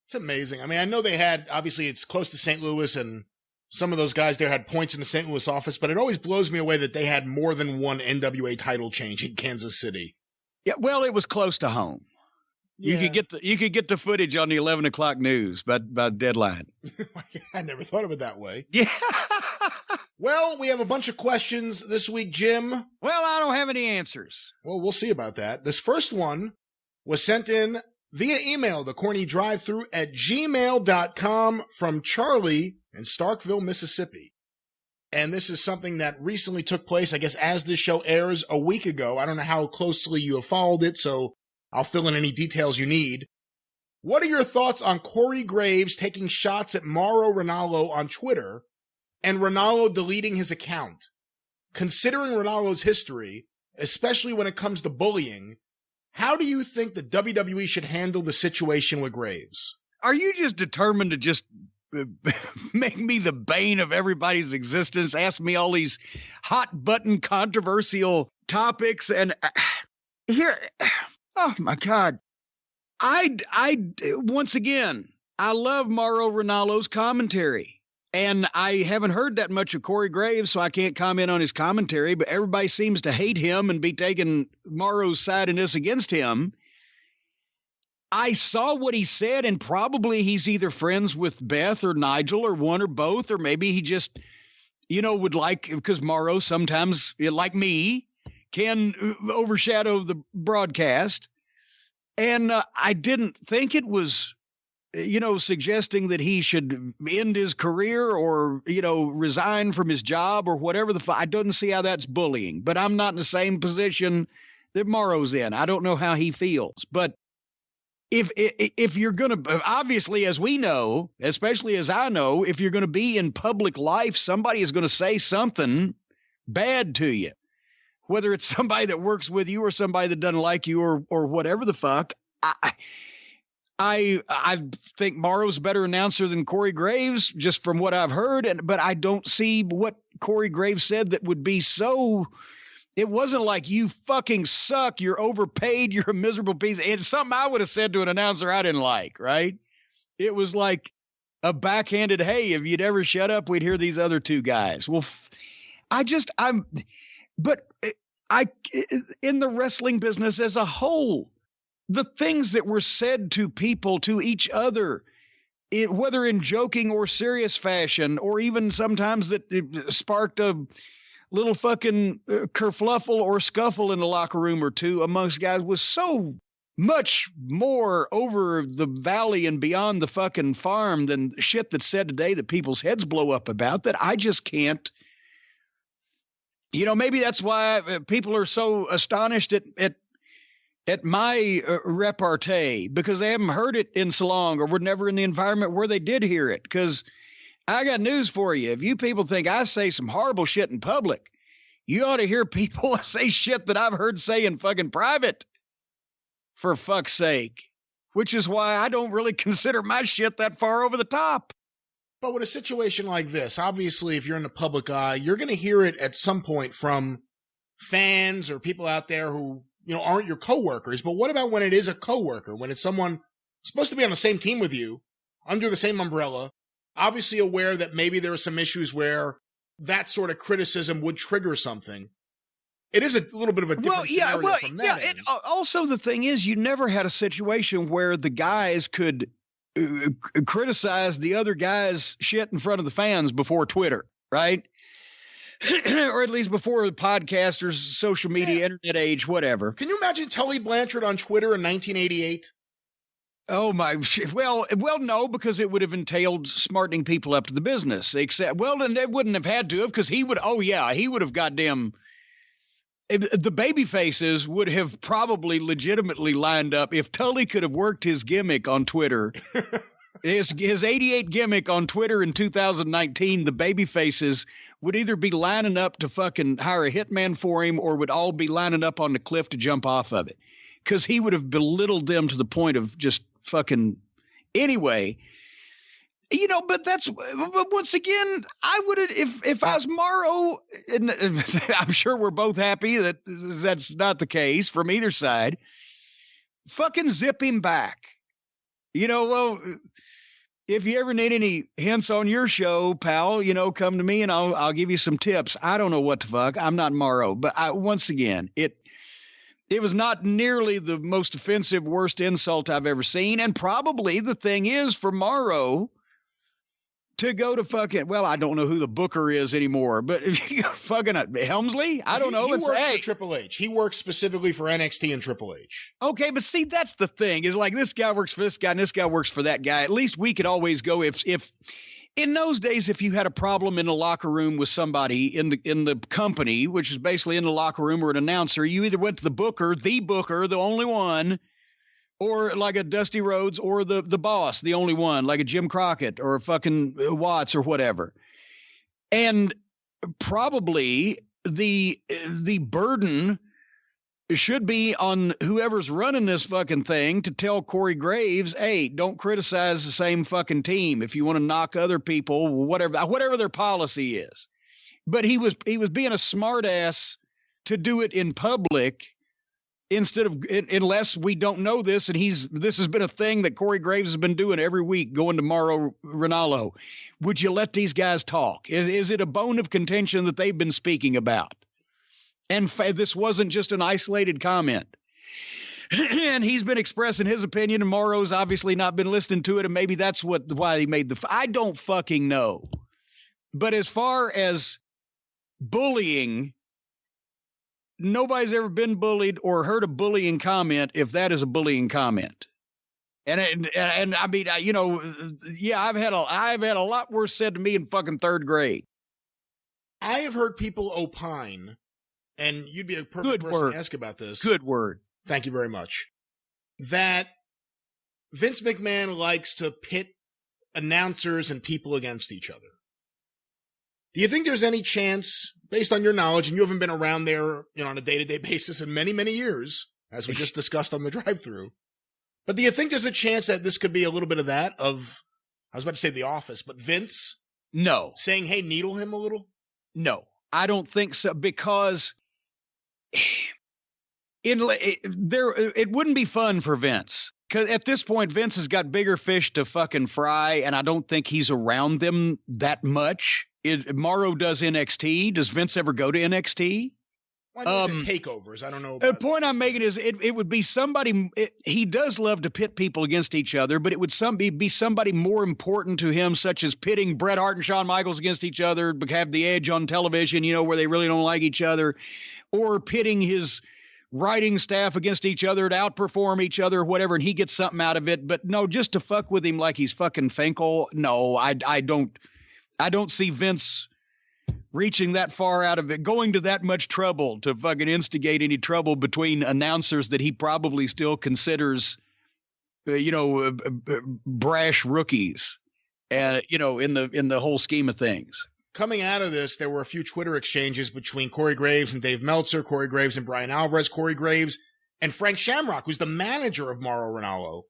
S1: It's amazing. I mean, I know they had, obviously it's close to St. Louis, and some of those guys there had points in the St. Louis office, but it always blows me away that they had more than one NWA title change in Kansas City.
S2: Yeah, well, it was close to home. Yeah. You could get the footage on the 11 o'clock news by deadline.
S1: I never thought of it that way.
S2: Yeah.
S1: Well, we have a bunch of questions this week, Jim.
S2: Well, I don't have any answers.
S1: Well, we'll see about that. This first one was sent in via email to CornyDriveThru@gmail.com from Charlie in Starkville, Mississippi. And this is something that recently took place, I guess, as this show airs a week ago. I don't know how closely you have followed it, so I'll fill in any details you need. What are your thoughts on Corey Graves taking shots at Mauro Ranallo on Twitter and Ranallo deleting his account? Considering Ranallo's history, especially when it comes to bullying, how do you think the WWE should handle the situation with Graves?
S2: Are you just determined to just make me the bane of everybody's existence, ask me all these hot button controversial topics? And here, oh my God. I once again, I love Mauro Ranallo's commentary, and I haven't heard that much of Corey Graves, so I can't comment on his commentary, but everybody seems to hate him and be taking Mauro's side in this against him. I saw what he said, and probably he's either friends with Beth or Nigel or one or both, or maybe he just, would like, because Mauro sometimes, like me, can overshadow the broadcast. And I didn't think it was, suggesting that he should end his career or, resign from his job or whatever I don't see how that's bullying, but I'm not in the same position that Mauro's in. I don't know how he feels, but if you're going to, obviously, as we know, especially as I know, if you're going to be in public life, somebody is going to say something bad to you, whether it's somebody that works with you or somebody that doesn't like you or whatever the fuck. I think Mauro's a better announcer than Corey Graves, just from what I've heard. But I don't see what Corey Graves said that would be so. It wasn't like, you fucking suck, you're overpaid, you're a miserable piece. It's something I would have said to an announcer I didn't like, right? It was like a backhanded, hey, if you'd ever shut up, we'd hear these other two guys. Well, in the wrestling business as a whole, the things that were said to people, to each other, whether in joking or serious fashion, or even sometimes that it sparked a little fucking kerfluffle or scuffle in the locker room or two amongst guys, was so much more over the valley and beyond the fucking farm than shit that's said today that people's heads blow up about, that I just can't. Maybe that's why people are so astonished at my repartee, because they haven't heard it in so long, or were never in the environment where they did hear it. Because I got news for you. If you people think I say some horrible shit in public, you ought to hear people say shit that I've heard say in fucking private, for fuck's sake. Which is why I don't really consider my shit that far over the top.
S1: But with a situation like this, obviously, if you're in the public eye, you're going to hear it at some point from fans or people out there who, aren't your coworkers. But what about when it is a coworker, when it's someone supposed to be on the same team with you, under the same umbrella, obviously aware that maybe there are some issues where that sort of criticism would trigger something. It is a little bit of a different scenario from that end.
S2: Also, the thing is, you never had a situation where the guys could criticize the other guy's shit in front of the fans before Twitter, right? Or at least before podcasters, social media, internet age, whatever.
S1: Can you imagine Tully Blanchard on Twitter in 1988?
S2: Oh my! Well, no, because it would have entailed smartening people up to the business. Except, and they wouldn't have had to because he would. Oh yeah, he would have goddamn. The baby faces would have probably legitimately lined up if Tully could have worked his gimmick on Twitter. his 88 gimmick on Twitter in 2019, the baby faces would either be lining up to fucking hire a hitman for him or would all be lining up on the cliff to jump off of it. Because he would have belittled them to the point of just fucking anyway. But once again, I would have, if I was Mauro, and I'm sure we're both happy that that's not the case from either side, fucking zip him back. If you ever need any hints on your show, pal, come to me and I'll give you some tips. I don't know what the fuck. I'm not Mauro, but once again, it was not nearly the most offensive, worst insult I've ever seen. And probably the thing is for Mauro to go to fucking, I don't know who the booker is anymore, but if you go fucking Helmsley, I don't know.
S1: He works for Triple H. He works specifically for NXT and Triple H.
S2: Okay, but see, that's the thing is like this guy works for this guy and this guy works for that guy. At least we could always go if in those days, if you had a problem in the locker room with somebody in the company, which is basically in the locker room or an announcer, you either went to the booker, the only one, or like a Dusty Rhodes or the boss, the only one, like a Jim Crockett or a fucking Watts or whatever. And probably the burden should be on whoever's running this fucking thing to tell Corey Graves, hey, don't criticize the same fucking team. If you want to knock other people, whatever their policy is. But he was being a smart ass to do it in public instead of, unless we don't know this, and this has been a thing that Corey Graves has been doing every week, going to Mauro Ranallo. Would you let these guys talk? Is it a bone of contention that they've been speaking about? And this wasn't just an isolated comment. And he's been expressing his opinion, and Mauro's obviously not been listening to it, and maybe that's why he made I don't fucking know. But as far as bullying, nobody's ever been bullied or heard a bullying comment if that is a bullying comment. And I mean, I've had a lot worse said to me in fucking third grade.
S1: I have heard people opine, and you'd be a perfect person to ask about this.
S2: Good word.
S1: Thank you very much. That Vince McMahon likes to pit announcers and people against each other. Do you think there's any chance, based on your knowledge, and you haven't been around there, on a day-to-day basis in many, many years, as we just discussed on the Drive-Thru, but do you think there's a chance that this could be a little bit of that, I was about to say The Office, but Vince?
S2: No.
S1: Saying, hey, needle him a little?
S2: No, I don't think so, because it wouldn't be fun for Vince. Because at this point, Vince has got bigger fish to fucking fry, and I don't think he's around them that much. Mauro does NXT. Does Vince ever go to NXT?
S1: Well, takeovers. I don't know.
S2: The point I'm making is it would be somebody. He does love to pit people against each other, but it would be somebody more important to him, such as pitting Bret Hart and Shawn Michaels against each other, have the edge on television, where they really don't like each other, or pitting his writing staff against each other to outperform each other or whatever, and he gets something out of it. But no, just to fuck with him like he's fucking Finkel. No, I don't see Vince reaching that far out of it, going to that much trouble to fucking instigate any trouble between announcers that he probably still considers, brash rookies, in the whole scheme of things.
S1: Coming out of this, there were a few Twitter exchanges between Corey Graves and Dave Meltzer, Corey Graves and Brian Alvarez, Corey Graves and Frank Shamrock, who's the manager of Mauro Ranallo,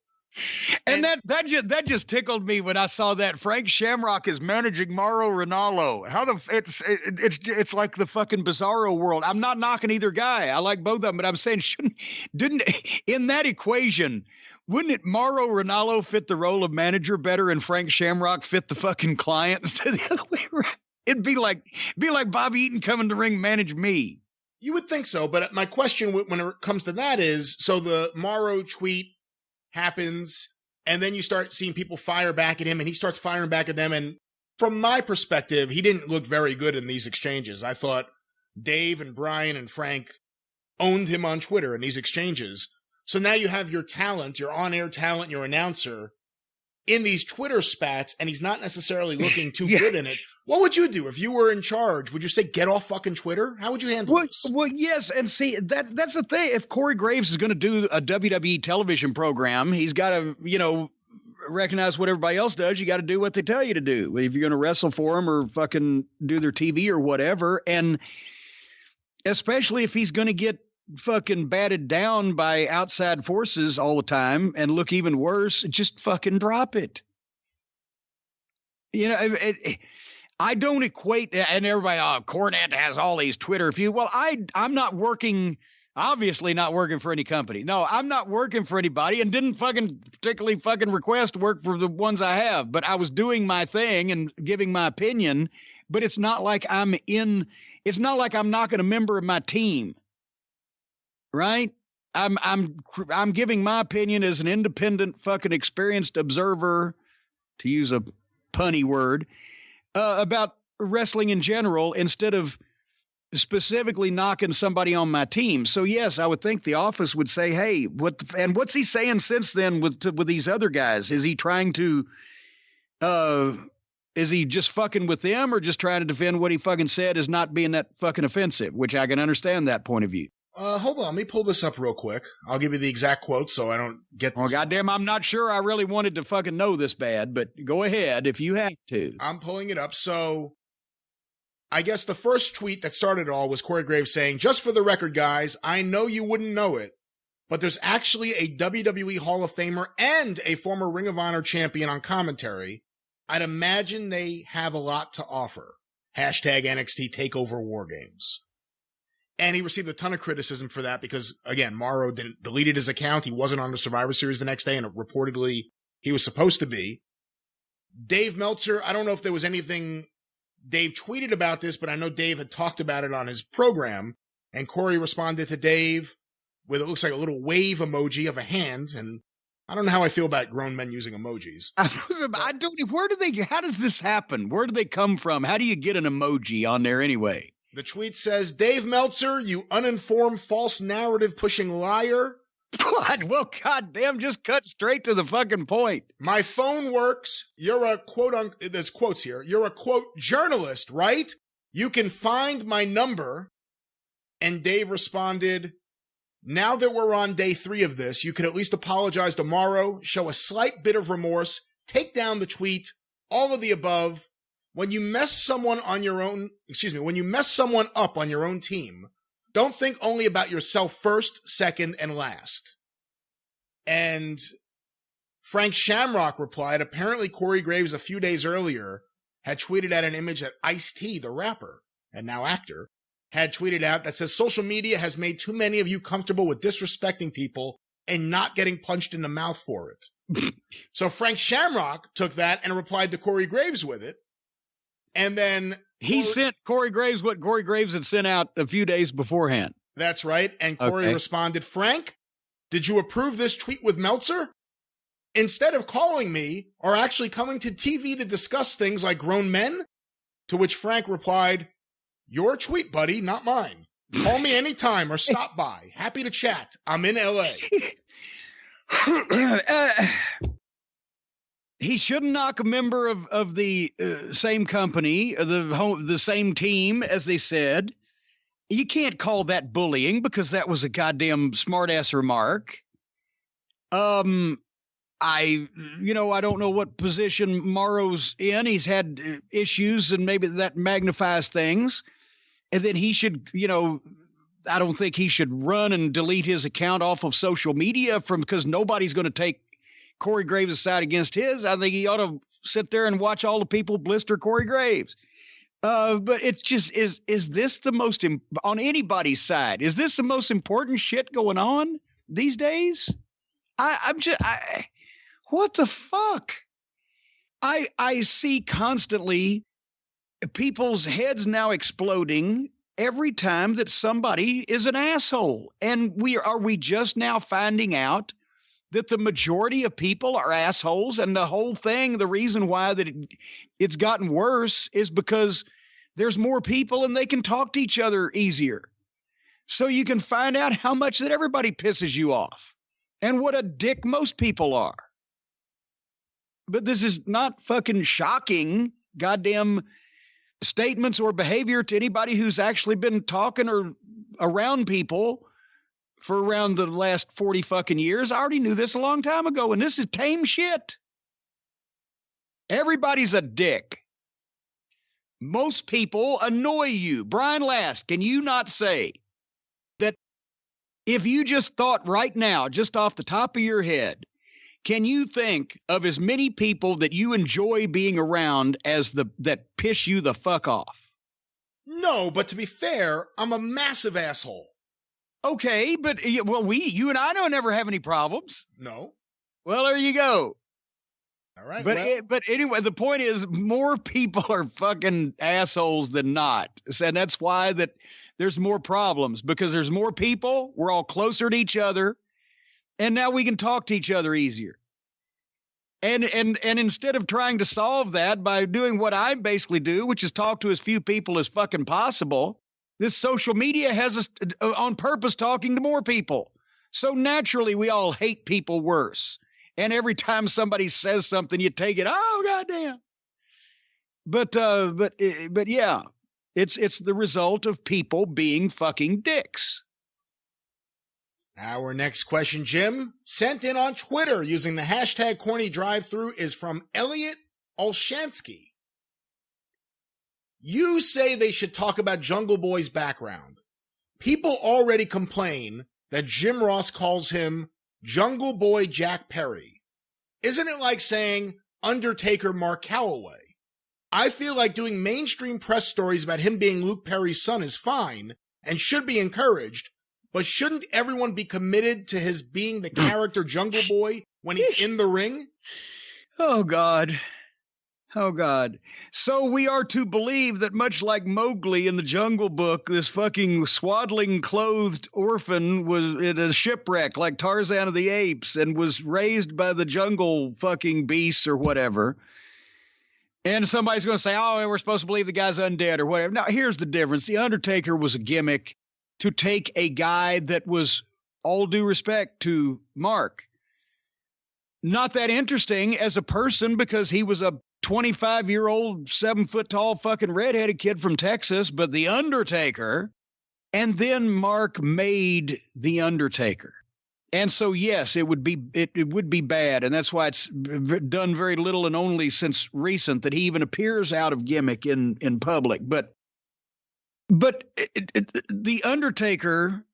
S2: And that just tickled me when I saw that Frank Shamrock is managing Mauro Ranallo. It's like the fucking bizarro world. I'm not knocking either guy. I like both of them, but I'm saying didn't in that equation, wouldn't it Mauro Ranallo fit the role of manager better and Frank Shamrock fit the fucking client instead of the other way around? It'd be like Bobby Eaton coming to ring manage me.
S1: You would think so, but my question when it comes to that is, so the Mauro tweet happens, and then you start seeing people fire back at him, and he starts firing back at them, and from my perspective, he didn't look very good in these exchanges. I thought Dave and Brian and Frank owned him on Twitter in these exchanges. So now you have your talent, your on-air talent, your announcer, in these Twitter spats, and he's not necessarily looking too good in it. What would you do if you were in charge? Would you say, get off fucking Twitter? How would you handle this?
S2: Well, yes, and see, that's the thing. If Corey Graves is going to do a WWE television program, he's got to, recognize what everybody else does. You got to do what they tell you to do. If you're going to wrestle for them or fucking do their TV or whatever, and especially if he's going to get fucking batted down by outside forces all the time and look even worse, just fucking drop it. I don't equate, and everybody, Cornette has all these Twitter feud. Well, I'm not working, obviously not working for any company. No, I'm not working for anybody and didn't fucking particularly fucking request work for the ones I have, but I was doing my thing and giving my opinion, but it's not like I'm knocking a member of my team. Right? I'm giving my opinion as an independent fucking experienced observer, to use a punny word, about wrestling in general instead of specifically knocking somebody on my team. So yes, I would think the office would say, hey, what's he saying since then with these other guys? Is he trying to, is he just fucking with them or just trying to defend what he fucking said as not being that fucking offensive, which I can understand that point of view.
S1: Hold on, let me pull this up real quick. I'll give you the exact quote so I don't get this.
S2: Well, goddamn, I'm not sure I really wanted to fucking know this bad, but go ahead if you have to.
S1: I'm pulling it up. So I guess the first tweet that started it all was Corey Graves saying, just for the record, guys, I know you wouldn't know it, but there's actually a WWE Hall of Famer and a former Ring of Honor champion on commentary. I'd imagine they have a lot to offer. Hashtag NXT TakeOver War Games. And he received a ton of criticism for that because, again, Mauro deleted his account. He wasn't on the Survivor Series the next day, and reportedly he was supposed to be. Dave Meltzer, I don't know if there was anything Dave tweeted about this, but I know Dave had talked about it on his program, and Corey responded to Dave with, it looks like a little wave emoji of a hand, and I don't know how I feel about grown men using emojis.
S2: How does this happen? Where do they come from? How do you get an emoji on there anyway?
S1: The tweet says, Dave Meltzer, you uninformed, false narrative pushing liar.
S2: What? Well, goddamn, just cut straight to the fucking point.
S1: My phone works. You're a quote, there's quotes here. You're a quote journalist, right? You can find my number. And Dave responded, now that we're on day 3 of this, you could at least apologize to Mauro, show a slight bit of remorse, take down the tweet, all of the above. When you mess someone up on your own team, don't think only about yourself first, second, and last. And Frank Shamrock replied, apparently Corey Graves a few days earlier had tweeted out an image that Ice-T, the rapper and now actor, had tweeted out that says social media has made too many of you comfortable with disrespecting people and not getting punched in the mouth for it. So Frank Shamrock took that and replied to Corey Graves with it. And then
S2: he sent Corey Graves what Corey Graves had sent out a few days beforehand.
S1: That's right. And Corey responded, Frank, did you approve this tweet with Meltzer? Instead of calling me or actually coming to TV to discuss things like grown men? To which Frank replied, your tweet, buddy, not mine. Call me anytime or stop by. Happy to chat. I'm in LA.
S2: He shouldn't knock a member of the same company, the same team, as they said. You can't call that bullying because that was a goddamn smart-ass remark. I don't know what position Mauro's in. He's had issues, and maybe that magnifies things. And then he should, I don't think he should run and delete his account off of social media because nobody's going to take Corey Graves' side against his. I think he ought to sit there and watch all the people blister Corey Graves. But it's just, is this the most, on anybody's side, is this the most important shit going on these days? What the fuck? I see constantly people's heads now exploding every time that somebody is an asshole. And are we just now finding out that the majority of people are assholes? And the whole thing, the reason why that it's gotten worse is because there's more people and they can talk to each other easier. So you can find out how much that everybody pisses you off and what a dick most people are. But this is not fucking shocking goddamn statements or behavior to anybody who's actually been talking or around people for around the last 40 fucking years. I already knew this a long time ago, and this is tame shit. Everybody's a dick. Most people annoy you. Brian Last, can you not say that if you just thought right now, just off the top of your head, can you think of as many people that you enjoy being around as that piss you the fuck off?
S1: No, but to be fair, I'm a massive asshole.
S2: Okay, but you and I don't ever have any problems.
S1: No.
S2: Well, there you go.
S1: All right.
S2: But anyway, the point is more people are fucking assholes than not. And that's why that there's more problems, because there's more people. We're all closer to each other. And now we can talk to each other easier. And instead of trying to solve that by doing what I basically do, which is talk to as few people as fucking possible, this social media has us on purpose talking to more people. So naturally, we all hate people worse. And every time somebody says something, you take it, oh, goddamn. But yeah, it's the result of people being fucking dicks.
S1: Our next question, Jim, sent in on Twitter using the hashtag CornyDriveThru, is from Elliot Olshansky. You say they should talk about Jungle Boy's background. People already complain that Jim Ross calls him Jungle Boy Jack Perry. Isn't it like saying Undertaker Mark Calloway? I feel like doing mainstream press stories about him being Luke Perry's son is fine and should be encouraged, but shouldn't everyone be committed to his being the character Jungle Boy when he's in the ring?
S2: Oh, God. Oh, God. So we are to believe that much like Mowgli in the Jungle Book, this fucking swaddling clothed orphan was in a shipwreck like Tarzan of the Apes and was raised by the jungle fucking beasts or whatever. And somebody's going to say, oh, we're supposed to believe the guy's undead or whatever. Now, here's the difference. The Undertaker was a gimmick to take a guy that was, all due respect to Mark, not that interesting as a person because he was a 25-year-old, 7-foot-tall fucking redheaded kid from Texas, but the Undertaker, and then Mark made the Undertaker. And so, yes, it would be bad, and that's why it's done very little and only since recent that he even appears out of gimmick in public. But the Undertaker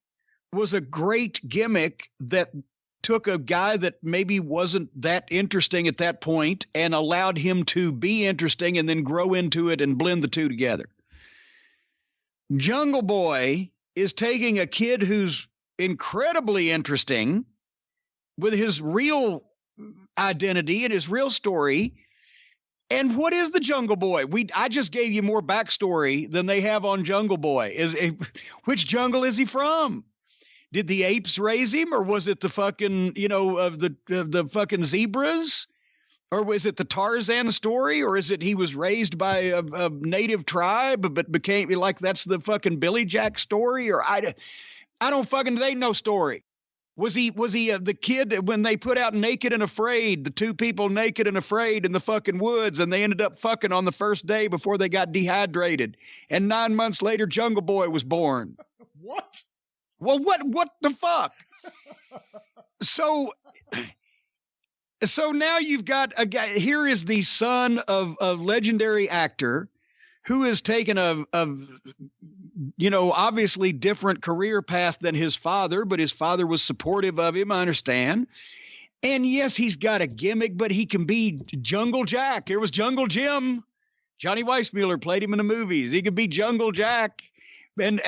S2: was a great gimmick that took a guy that maybe wasn't that interesting at that point and allowed him to be interesting and then grow into it and blend the two together. Jungle Boy is taking a kid who's incredibly interesting with his real identity and his real story. And what is the Jungle Boy? I just gave you more backstory than they have on Jungle Boy. Which jungle is he from? Did the apes raise him, or was it the fucking, of the fucking zebras? Or was it the Tarzan story? Or is it he was raised by a native tribe, but became like that's the fucking Billy Jack story? Or I don't fucking, they ain't no story. Was he the kid when they put out Naked and Afraid, the two people naked and afraid in the fucking woods, and they ended up fucking on the first day before they got dehydrated. And 9 months later, Jungle Boy was born.
S1: What?
S2: Well, what the fuck? So now you've got a guy, here is the son of a legendary actor who has taken a obviously different career path than his father, but his father was supportive of him, I understand. And yes, he's got a gimmick, but he can be Jungle Jack. There was Jungle Jim. Johnny Weissmuller played him in the movies. He could be Jungle Jack. And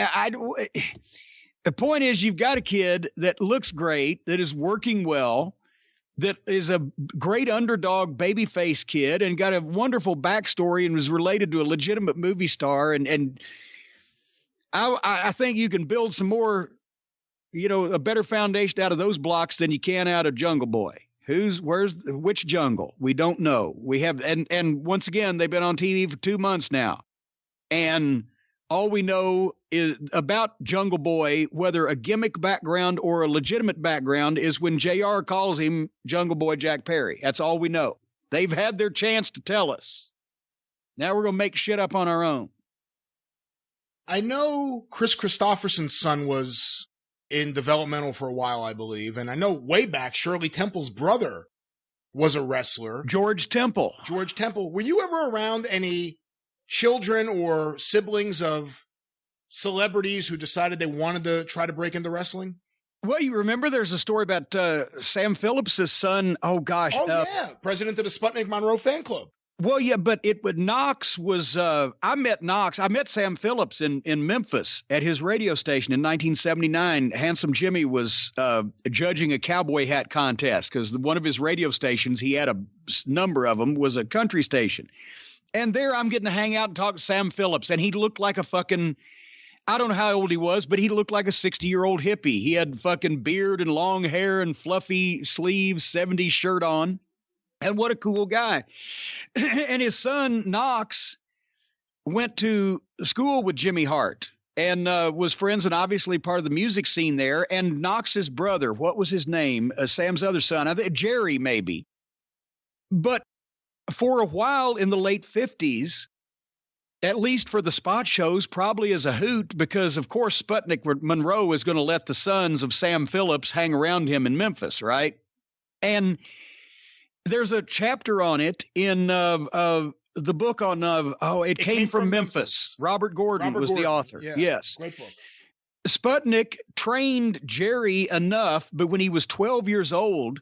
S2: the point is, you've got a kid that looks great, that is working well, that is a great underdog babyface kid and got a wonderful backstory and was related to a legitimate movie star. And I think you can build some more, a better foundation out of those blocks than you can out of Jungle Boy. Which jungle? We don't know. We have, and once again, they've been on TV for 2 months now. And all we know is about Jungle Boy, whether a gimmick background or a legitimate background, is when JR calls him Jungle Boy Jack Perry. That's all we know. They've had their chance to tell us. Now we're going to make shit up on our own.
S1: I know Chris Christopherson's son was in developmental for a while, I believe. And I know way back, Shirley Temple's brother was a wrestler.
S2: George Temple.
S1: Were you ever around any children or siblings of celebrities who decided they wanted to try to break into wrestling?
S2: Well, you remember there's a story about Sam Phillips' son. Oh, gosh.
S1: Yeah. President of the Sputnik Monroe fan club.
S2: Well, yeah, but Knox was, I met Knox. I met Sam Phillips in Memphis at his radio station in 1979. Handsome Jimmy was judging a cowboy hat contest because one of his radio stations, he had a number of them, was a country station. And there I'm getting to hang out and talk to Sam Phillips. And he looked like a fucking, I don't know how old he was, but he looked like a 60-year-old hippie. He had fucking beard and long hair and fluffy sleeves, 70s shirt on. And what a cool guy. And his son, Knox, went to school with Jimmy Hart and was friends and obviously part of the music scene there. And Knox's brother, what was his name? Sam's other son, I think Jerry maybe. But for a while in the late 50s, at least for the spot shows, probably as a hoot, because, of course, Sputnik Monroe is going to let the sons of Sam Phillips hang around him in Memphis, right? And there's a chapter on it in the book on It Came from Memphis. Robert Gordon was the author.
S1: Yeah,
S2: yes.
S1: Great book.
S2: Sputnik trained Jerry enough, but when he was 12 years old,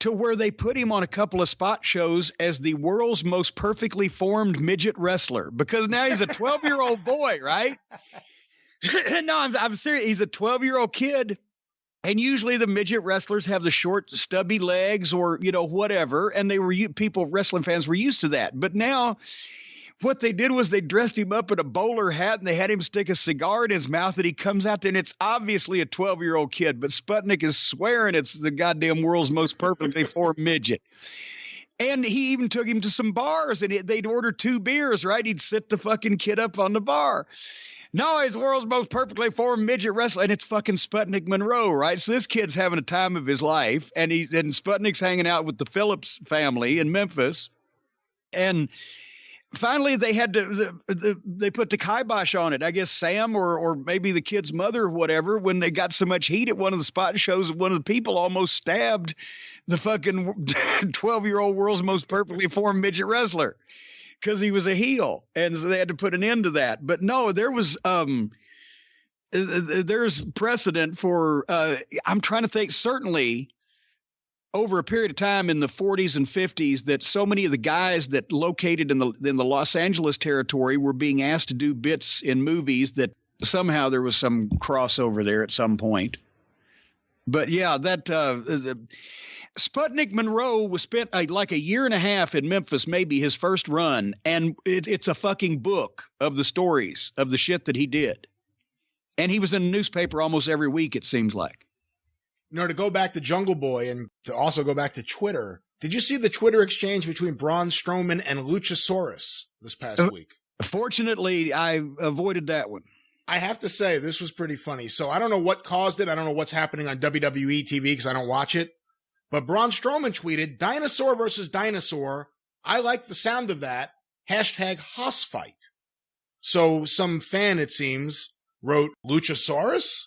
S2: to where they put him on a couple of spot shows as the world's most perfectly formed midget wrestler, because now he's a 12-year-old boy, right? No, I'm serious. He's a 12-year-old kid. And usually the midget wrestlers have the short, stubby legs or, whatever. And wrestling fans were used to that. But now what they did was they dressed him up in a bowler hat and they had him stick a cigar in his mouth, and he comes out there and it's obviously a 12-year-old kid. But Sputnik is swearing it's the goddamn world's most perfectly formed midget. And he even took him to some bars and they'd order 2 beers, right? He'd sit the fucking kid up on the bar. No, he's the world's most perfectly formed midget wrestler, and it's fucking Sputnik Monroe, right? So this kid's having a time of his life, and Sputnik's hanging out with the Phillips family in Memphis, and finally they had to they put the kibosh on it. I guess Sam or maybe the kid's mother or whatever, when they got so much heat at one of the spot shows, one of the people almost stabbed the fucking 12-year-old world's most perfectly formed midget wrestler, because he was a heel, and so they had to put an end to that. But no, there was there's precedent for I'm trying to think, certainly over a period of time in the 40s and 50s, that so many of the guys that located in the Los Angeles territory were being asked to do bits in movies, that somehow there was some crossover there at some point. But yeah, that Sputnik Monroe was spent like a year and a half in Memphis, maybe his first run, and it's a fucking book of the stories of the shit that he did. And he was in a newspaper almost every week, it seems like.
S1: To go back to Jungle Boy and to also go back to Twitter, did you see the Twitter exchange between Braun Strowman and Luchasaurus this past week?
S2: Fortunately, I avoided that one.
S1: I have to say, this was pretty funny. So I don't know what caused it. I don't know what's happening on WWE TV because I don't watch it. But Braun Strowman tweeted, "Dinosaur versus dinosaur. I like the sound of that. Hashtag Haas fight." So some fan, it seems, wrote Luchasaurus?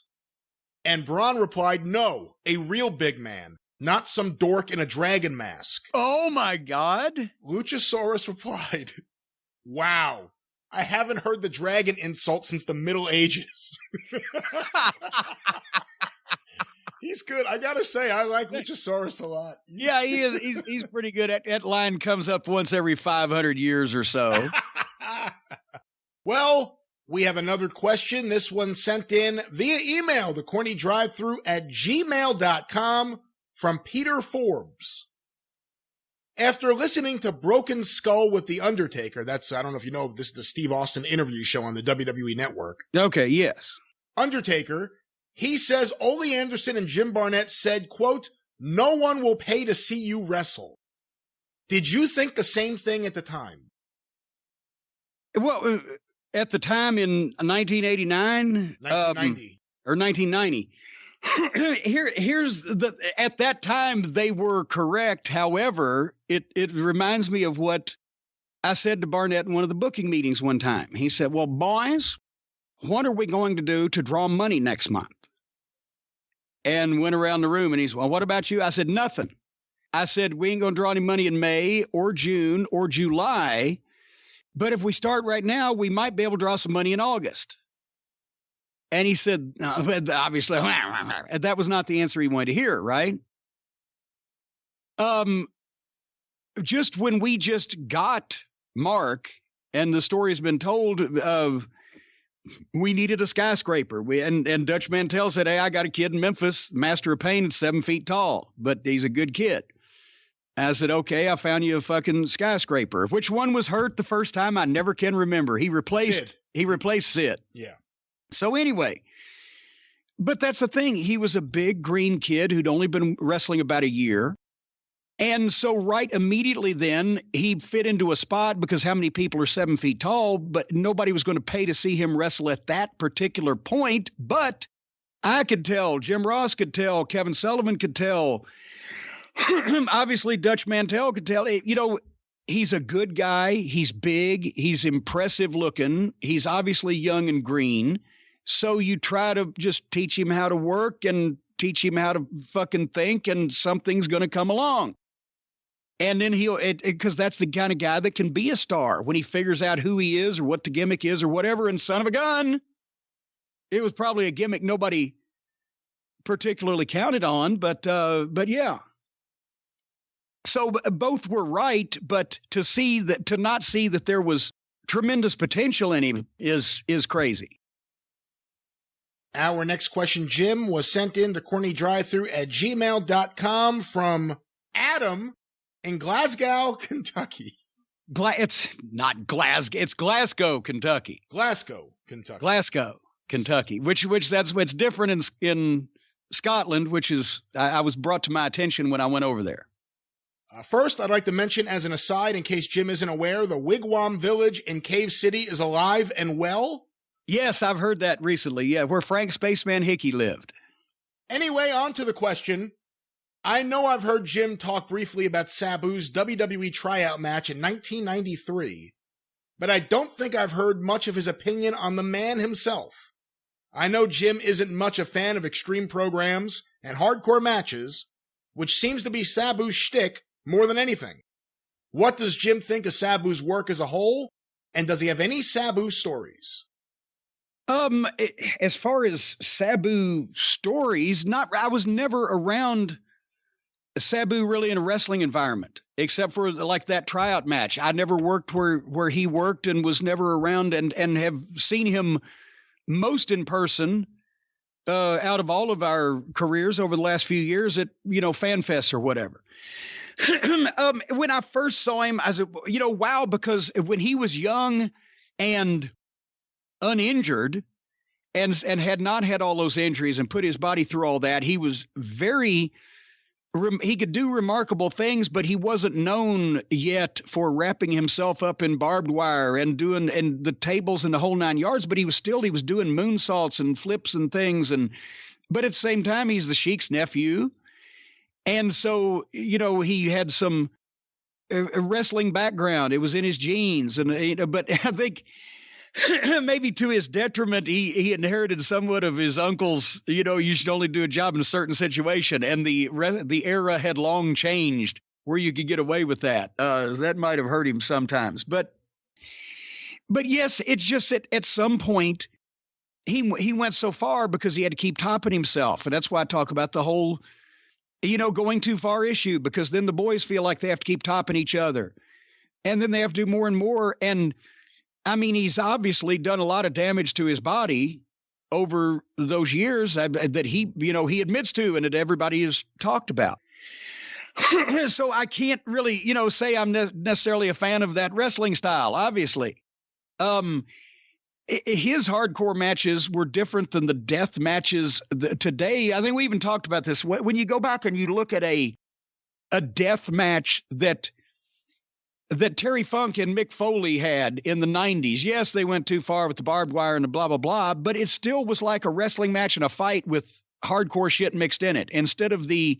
S1: And Braun replied, "No, a real big man, not some dork in a dragon mask."
S2: Oh my God.
S1: Luchasaurus replied, "Wow, I haven't heard the dragon insult since the Middle Ages." He's good. I gotta say, I like Luchasaurus a lot.
S2: Yeah, he is. He's pretty good. That line comes up once every 500 years or so.
S1: Well, we have another question. This one sent in via email to CornyDriveThru@gmail.com from Peter Forbes. After listening to Broken Skull with The Undertaker, that's, I don't know if you know, this is the Steve Austin interview show on the WWE Network.
S2: Okay, yes.
S1: Undertaker, he says Ole Anderson and Jim Barnett said, quote, "No one will pay to see you wrestle." Did you think the same thing at the time?
S2: Well, at the time in 1989?
S1: 1990.
S2: Or 1990. Here's at that time they were correct. However, it reminds me of what I said to Barnett in one of the booking meetings one time. He said, "Well, boys, what are we going to do to draw money next month?" And went around the room and he said, "Well, what about you?" I said, "Nothing." I said, "We ain't going to draw any money in May or June or July. But if we start right now, we might be able to draw some money in August." And he said, obviously, that was not the answer he wanted to hear, right? Just when we just got Mark, and the story has been told of, we needed a skyscraper. And Dutch Mantell said, "Hey, I got a kid in Memphis, Master of Pain, 7 feet tall, but he's a good kid." I said, "Okay, I found you a fucking skyscraper." Which one was hurt the first time? I never can remember. He replaced Sid.
S1: Yeah.
S2: So anyway, but that's the thing. He was a big green kid who'd only been wrestling about a year. And so right immediately then he fit into a spot because how many people are 7 feet tall, but nobody was going to pay to see him wrestle at that particular point. But I could tell, Jim Ross could tell, Kevin Sullivan could tell, obviously Dutch Mantell could tell, you know, he's a good guy. He's big. He's impressive looking. He's obviously young and green. So you try to just teach him how to work and teach him how to fucking think, and something's going to come along. And then because that's the kind of guy that can be a star when he figures out who he is or what the gimmick is or whatever. And son of a gun, it was probably a gimmick nobody particularly counted on, but yeah. So both were right, but to not see that there was tremendous potential in him is crazy.
S1: Our next question, Jim, was sent in to CornyDriveThru@gmail.com from Adam in Glasgow, Kentucky.
S2: It's not Glasgow. It's Glasgow, Kentucky.
S1: Glasgow, Kentucky.
S2: Glasgow, Kentucky. Which that's what's different in Scotland, which is I was brought to my attention when I went over there.
S1: First, I'd like to mention as an aside, in case Jim isn't aware, the Wigwam Village in Cave City is alive and well.
S2: Yes, I've heard that recently. Yeah, where Frank Spaceman Hickey lived.
S1: Anyway, on to the question. I know I've heard Jim talk briefly about Sabu's WWE tryout match in 1993, but I don't think I've heard much of his opinion on the man himself. I know Jim isn't much a fan of extreme programs and hardcore matches, which seems to be Sabu's shtick more than anything. What does Jim think of Sabu's work as a whole, and does he have any Sabu stories?
S2: As far as Sabu stories, I was never around Sabu really in a wrestling environment, except for like that tryout match. I never worked where he worked and was never around and have seen him most in person out of all of our careers over the last few years at, fan fests or whatever. When I first saw him, I said, wow, because when he was young and uninjured and had not had all those injuries and put his body through all that, he was he could do remarkable things, but he wasn't known yet for wrapping himself up in barbed wire and doing the tables and the whole 9 yards. But he was doing moonsaults and flips and things. But at the same time, he's the Sheik's nephew. And so, he had some wrestling background. It was in his genes. But I think maybe to his detriment, he inherited somewhat of his uncle's, you should only do a job in a certain situation. And the era had long changed where you could get away with that. That might have hurt him sometimes. But yes, it's just that at some point he went so far because he had to keep topping himself. And that's why I talk about the whole, going too far issue, because then the boys feel like they have to keep topping each other. And then they have to do more and more. And I mean, he's obviously done a lot of damage to his body over those years that he admits to and that everybody has talked about. So I can't really, say I'm necessarily a fan of that wrestling style, obviously. His hardcore matches were different than the death matches today. I think we even talked about this. When you go back and you look at a death match that Terry Funk and Mick Foley had in the 90s. Yes, they went too far with the barbed wire and the blah, blah, blah, but it still was like a wrestling match and a fight with hardcore shit mixed in it. Instead of the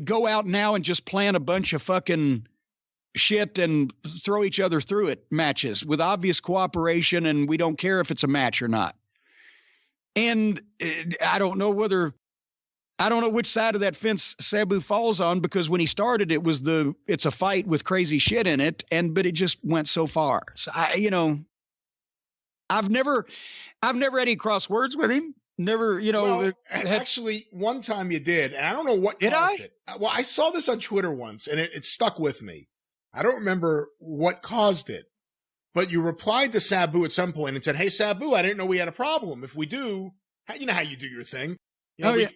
S2: go out now and just plan a bunch of fucking shit and throw each other through it matches with obvious cooperation, and we don't care if it's a match or not. And I don't know which side of that fence Sabu falls on, because when he started, it's a fight with crazy shit in it, but it just went so far. So I've never had any cross words with him. Never,
S1: actually, one time you did, and I don't know what caused it. Well, I saw this on Twitter once, and it stuck with me. I don't remember what caused it, but you replied to Sabu at some point and said, "Hey, Sabu, I didn't know we had a problem. If we do, you know how you do your thing.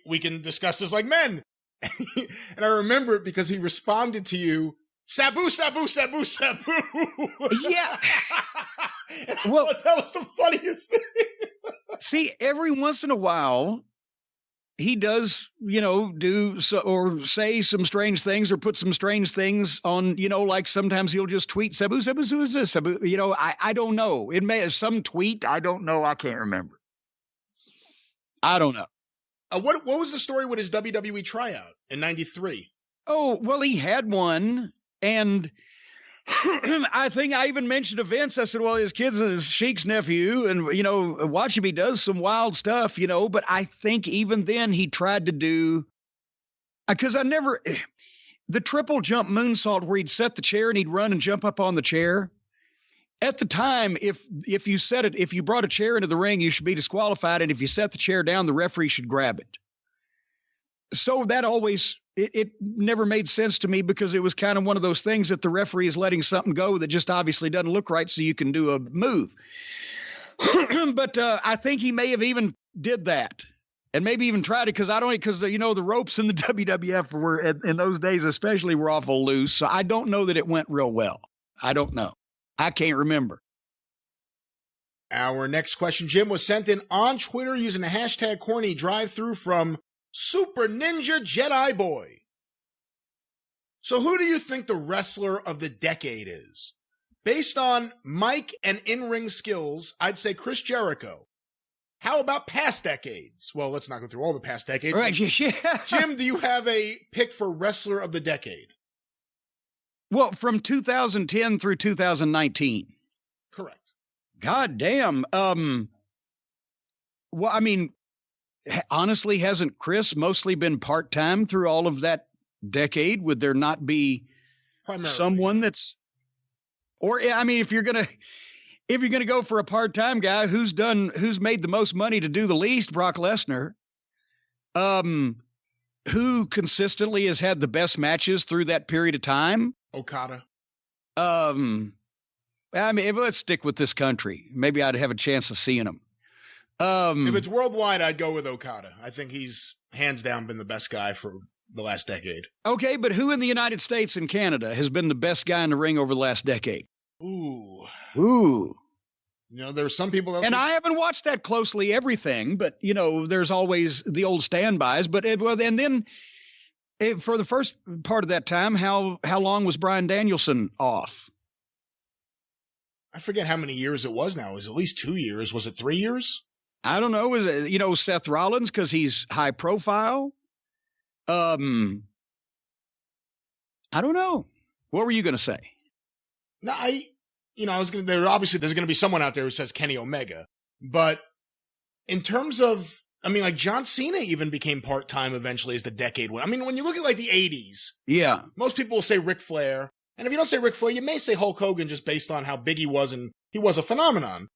S1: We can discuss this like men." And I remember it because he responded to you, "Sabu, Sabu, Sabu, Sabu."
S2: Yeah.
S1: Well, that was the funniest thing.
S2: See, every once in a while, he does, do so, or say some strange things or put some strange things on, like sometimes he'll just tweet, "Sabu, Sabu, who is this?" Sabu, I don't know. It may have some tweet. I don't know. I can't remember. I don't know.
S1: What was the story with his WWE tryout in '93?
S2: Oh, well, he had one, and I think I even mentioned to Vince, I said, well, his kid's Sheik's nephew, and, watch him, he does some wild stuff, but I think even then he tried to do, because the triple jump moonsault where he'd set the chair and he'd run and jump up on the chair. At the time, if you brought a chair into the ring, you should be disqualified. And if you set the chair down, the referee should grab it. So that always, it never made sense to me, because it was kind of one of those things that the referee is letting something go that just obviously doesn't look right, so you can do a move. But I think he may have even did that, and maybe even tried it, because the ropes in the WWF were, in those days especially, were awful loose. So I don't know that it went real well. I don't know. I can't remember.
S1: Our next question, Jim, was sent in on Twitter using the hashtag CornyDriveThru from Super Ninja Jedi Boy. So who do you think the wrestler of the decade is? Based on mic and in-ring skills, I'd say Chris Jericho. How about past decades? Well, let's not go through all the past decades.
S2: Right, yeah.
S1: Jim, do you have a pick for wrestler of the decade?
S2: Well, from 2010 through 2019.
S1: Correct.
S2: God damn. Well, I mean, honestly, hasn't Chris mostly been part-time through all of that decade? Would there not be someone that's, or, I mean, if you're going to go for a part-time guy who's made the most money to do the least, Brock Lesnar, who consistently has had the best matches through that period of time?
S1: Okada.
S2: I mean, let's stick with this country. Maybe I'd have a chance of seeing him.
S1: If it's worldwide, I'd go with Okada. I think he's hands down been the best guy for the last decade.
S2: Okay, but who in the United States and Canada has been the best guy in the ring over the last decade?
S1: Ooh. There's some people that...
S2: And I haven't watched that closely, everything, but, there's always the old standbys. But, and then for the first part of that time, how long was Bryan Danielson off?
S1: I forget how many years it was now. It was at least 2 years. Was it 3 years?
S2: I don't know. Was it, Seth Rollins, because he's high profile? I don't know. What were you going to say?
S1: No, there's going to be someone out there who says Kenny Omega, but in terms of, like John Cena even became part-time eventually as the decade went. I mean, when you look at like the 80s,
S2: yeah, most
S1: people will say Ric Flair. And if you don't say Ric Flair, you may say Hulk Hogan just based on how big he was, and he was a phenomenon.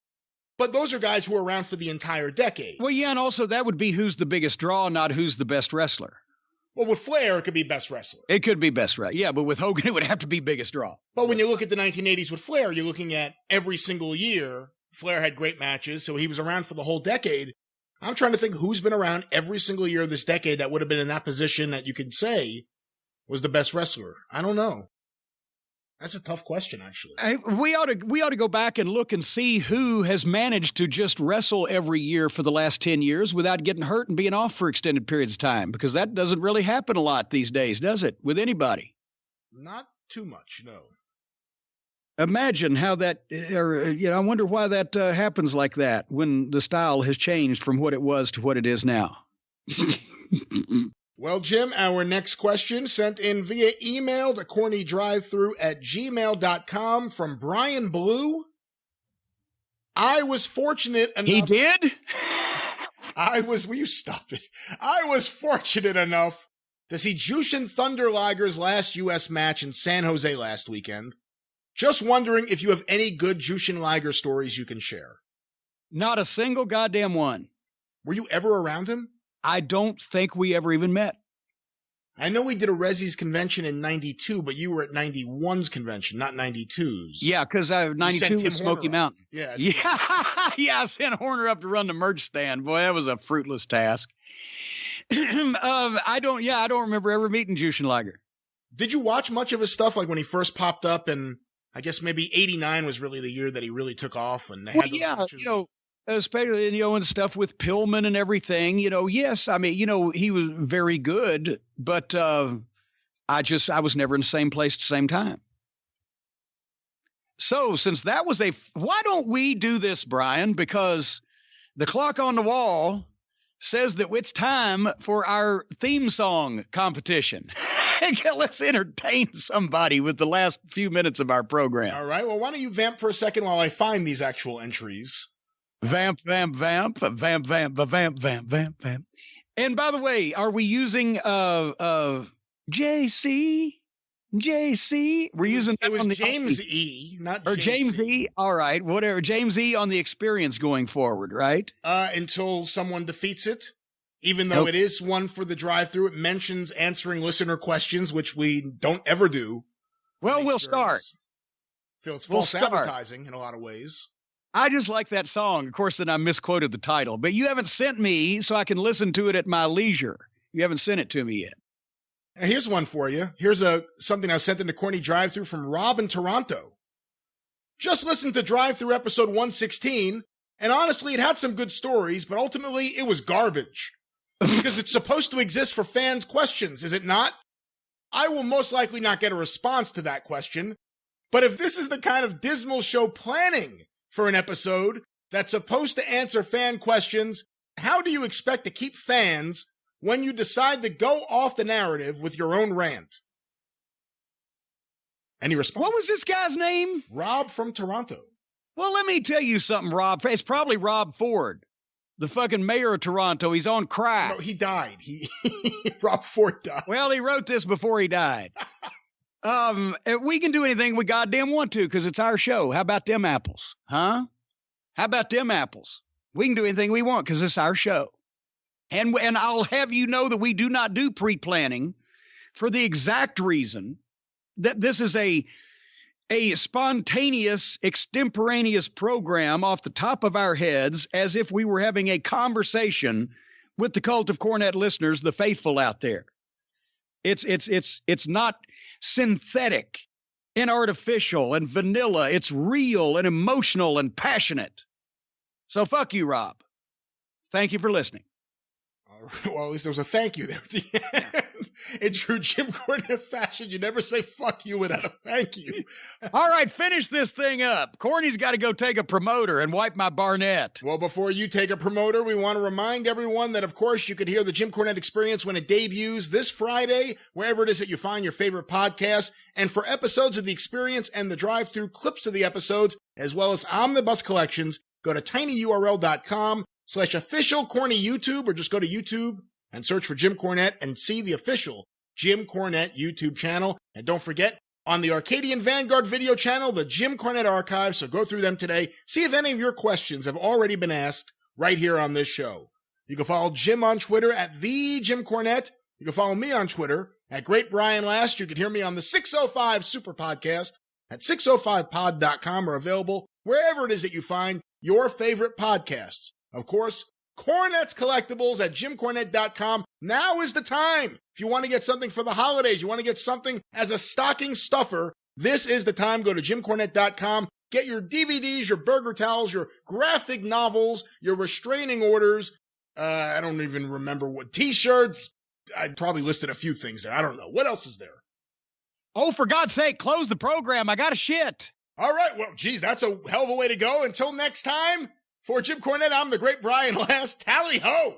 S1: But those are guys who are around for the entire decade.
S2: Well, yeah, and also that would be who's the biggest draw, not who's the best wrestler.
S1: Well, with Flair, it could be best wrestler.
S2: It could be best wrestler. Yeah, but with Hogan, it would have to be biggest draw.
S1: But when you look at the 1980s with Flair, you're looking at every single year. Flair had great matches, so he was around for the whole decade. I'm trying to think who's been around every single year of this decade that would have been in that position that you could say was the best wrestler. I don't know. That's a tough question, actually.
S2: We ought to go back and look and see who has managed to just wrestle every year for the last 10 years without getting hurt and being off for extended periods of time, because that doesn't really happen a lot these days, does it, with anybody?
S1: Not too much, no.
S2: Imagine how that, I wonder why that happens like that when the style has changed from what it was to what it is now.
S1: Well, Jim, our next question sent in via email to CornyDriveThru@gmail.com from Brian Blue. I was fortunate enough...
S2: He did?
S1: Will you stop it? I was fortunate enough to see Jushin Thunder Liger's last U.S. match in San Jose last weekend. Just wondering if you have any good Jushin Liger stories you can share.
S2: Not a single goddamn one.
S1: Were you ever around him?
S2: I don't think we ever even met.
S1: I know we did a Resi's convention in 92, but you were at 91's convention, not 92's.
S2: Yeah, because 92 was Smoky Mountain.
S1: Yeah.
S2: Yeah, I sent Horner up to run the merch stand. Boy, that was a fruitless task. I don't remember ever meeting Jushin Liger.
S1: Did you watch much of his stuff, like when he first popped up, and I guess maybe 89 was really the year that he really took off, and they had those matches?
S2: Especially, and stuff with Pillman and everything, yes. I mean, he was very good, but I was never in the same place at the same time. So since that was why don't we do this, Brian? Because the clock on the wall says that it's time for our theme song competition. Let's entertain somebody with the last few minutes of our program.
S1: All right. Well, why don't you vamp for a second while I find these actual entries?
S2: Vamp, vamp, vamp, vamp, vamp, vamp, vamp, vamp, vamp. And by the way, are we using JC? We're using
S1: it was James E, not
S2: or James E. All right, whatever. James E on the experience going forward, right?
S1: Until someone defeats it. Even though it is one for the drive-thru, it mentions answering listener questions, which we don't ever do.
S2: Well, we'll start.
S1: Feel it's false advertising in a lot of ways.
S2: I just like that song. Of course, then I misquoted the title. But you haven't sent me so I can listen to it at my leisure. You haven't sent it to me yet.
S1: And here's one for you. Here's something I sent into Corny Drive-Thru from Rob in Toronto. Just listened to Drive-Thru episode 116, and honestly, it had some good stories, but ultimately, it was garbage. Because it's supposed to exist for fans' questions, is it not? I will most likely not get a response to that question. But if this is the kind of dismal show planning for an episode that's supposed to answer fan questions, how do you expect to keep fans when you decide to go off the narrative with your own rant? Any response?
S2: What was this guy's name?
S1: Rob from Toronto.
S2: Well, let me tell you something, Rob. It's probably Rob Ford, the fucking mayor of Toronto. He's on crack.
S1: No, he died. Rob Ford died.
S2: Well, he wrote this before he died. We can do anything we goddamn want to because it's our show. How about them apples? Huh? How about them apples? We can do anything we want because it's our show. And I'll have you know that we do not do pre-planning for the exact reason that this is a spontaneous, extemporaneous program off the top of our heads as if we were having a conversation with the Cult of Cornette listeners, the faithful out there. It's not synthetic and artificial and vanilla. It's real and emotional and passionate. So fuck you, Rob. Thank you for listening.
S1: Well, at least there was a thank you there at the end. In true Jim Cornette fashion, you never say fuck you without a thank you.
S2: All right, finish this thing up. Corny's got to go take a promoter and wipe my Barnett.
S1: Well, before you take a promoter, we want to remind everyone that, of course, you could hear the Jim Cornette Experience when it debuts this Friday, wherever it is that you find your favorite podcast. And for episodes of The Experience and the Drive-Thru, clips of the episodes, as well as omnibus collections, go to tinyurl.com/official Corny YouTube, or just go to YouTube and search for Jim Cornette and see the official Jim Cornette YouTube channel. And don't forget, on the Arcadian Vanguard video channel, the Jim Cornette archive, so go through them today. See if any of your questions have already been asked right here on this show. You can follow Jim on Twitter at @TheJimCornette. You can follow me on Twitter at GreatBrianLast. You can hear me on the 605 Superpodcast at 605pod.com, or available wherever it is that you find your favorite podcasts. Of course, Cornette's Collectibles at JimCornette.com. Now is the time. If you want to get something for the holidays, you want to get something as a stocking stuffer, this is the time. Go to JimCornette.com. Get your DVDs, your burger towels, your graphic novels, your restraining orders. I don't even remember what t-shirts. I probably listed a few things there. I don't know. What else is there?
S2: Oh, for God's sake, close the program. I got a shit.
S1: All right. Well, geez, that's a hell of a way to go. Until next time, for Jim Cornette, I'm the Great Brian Last. Tally ho!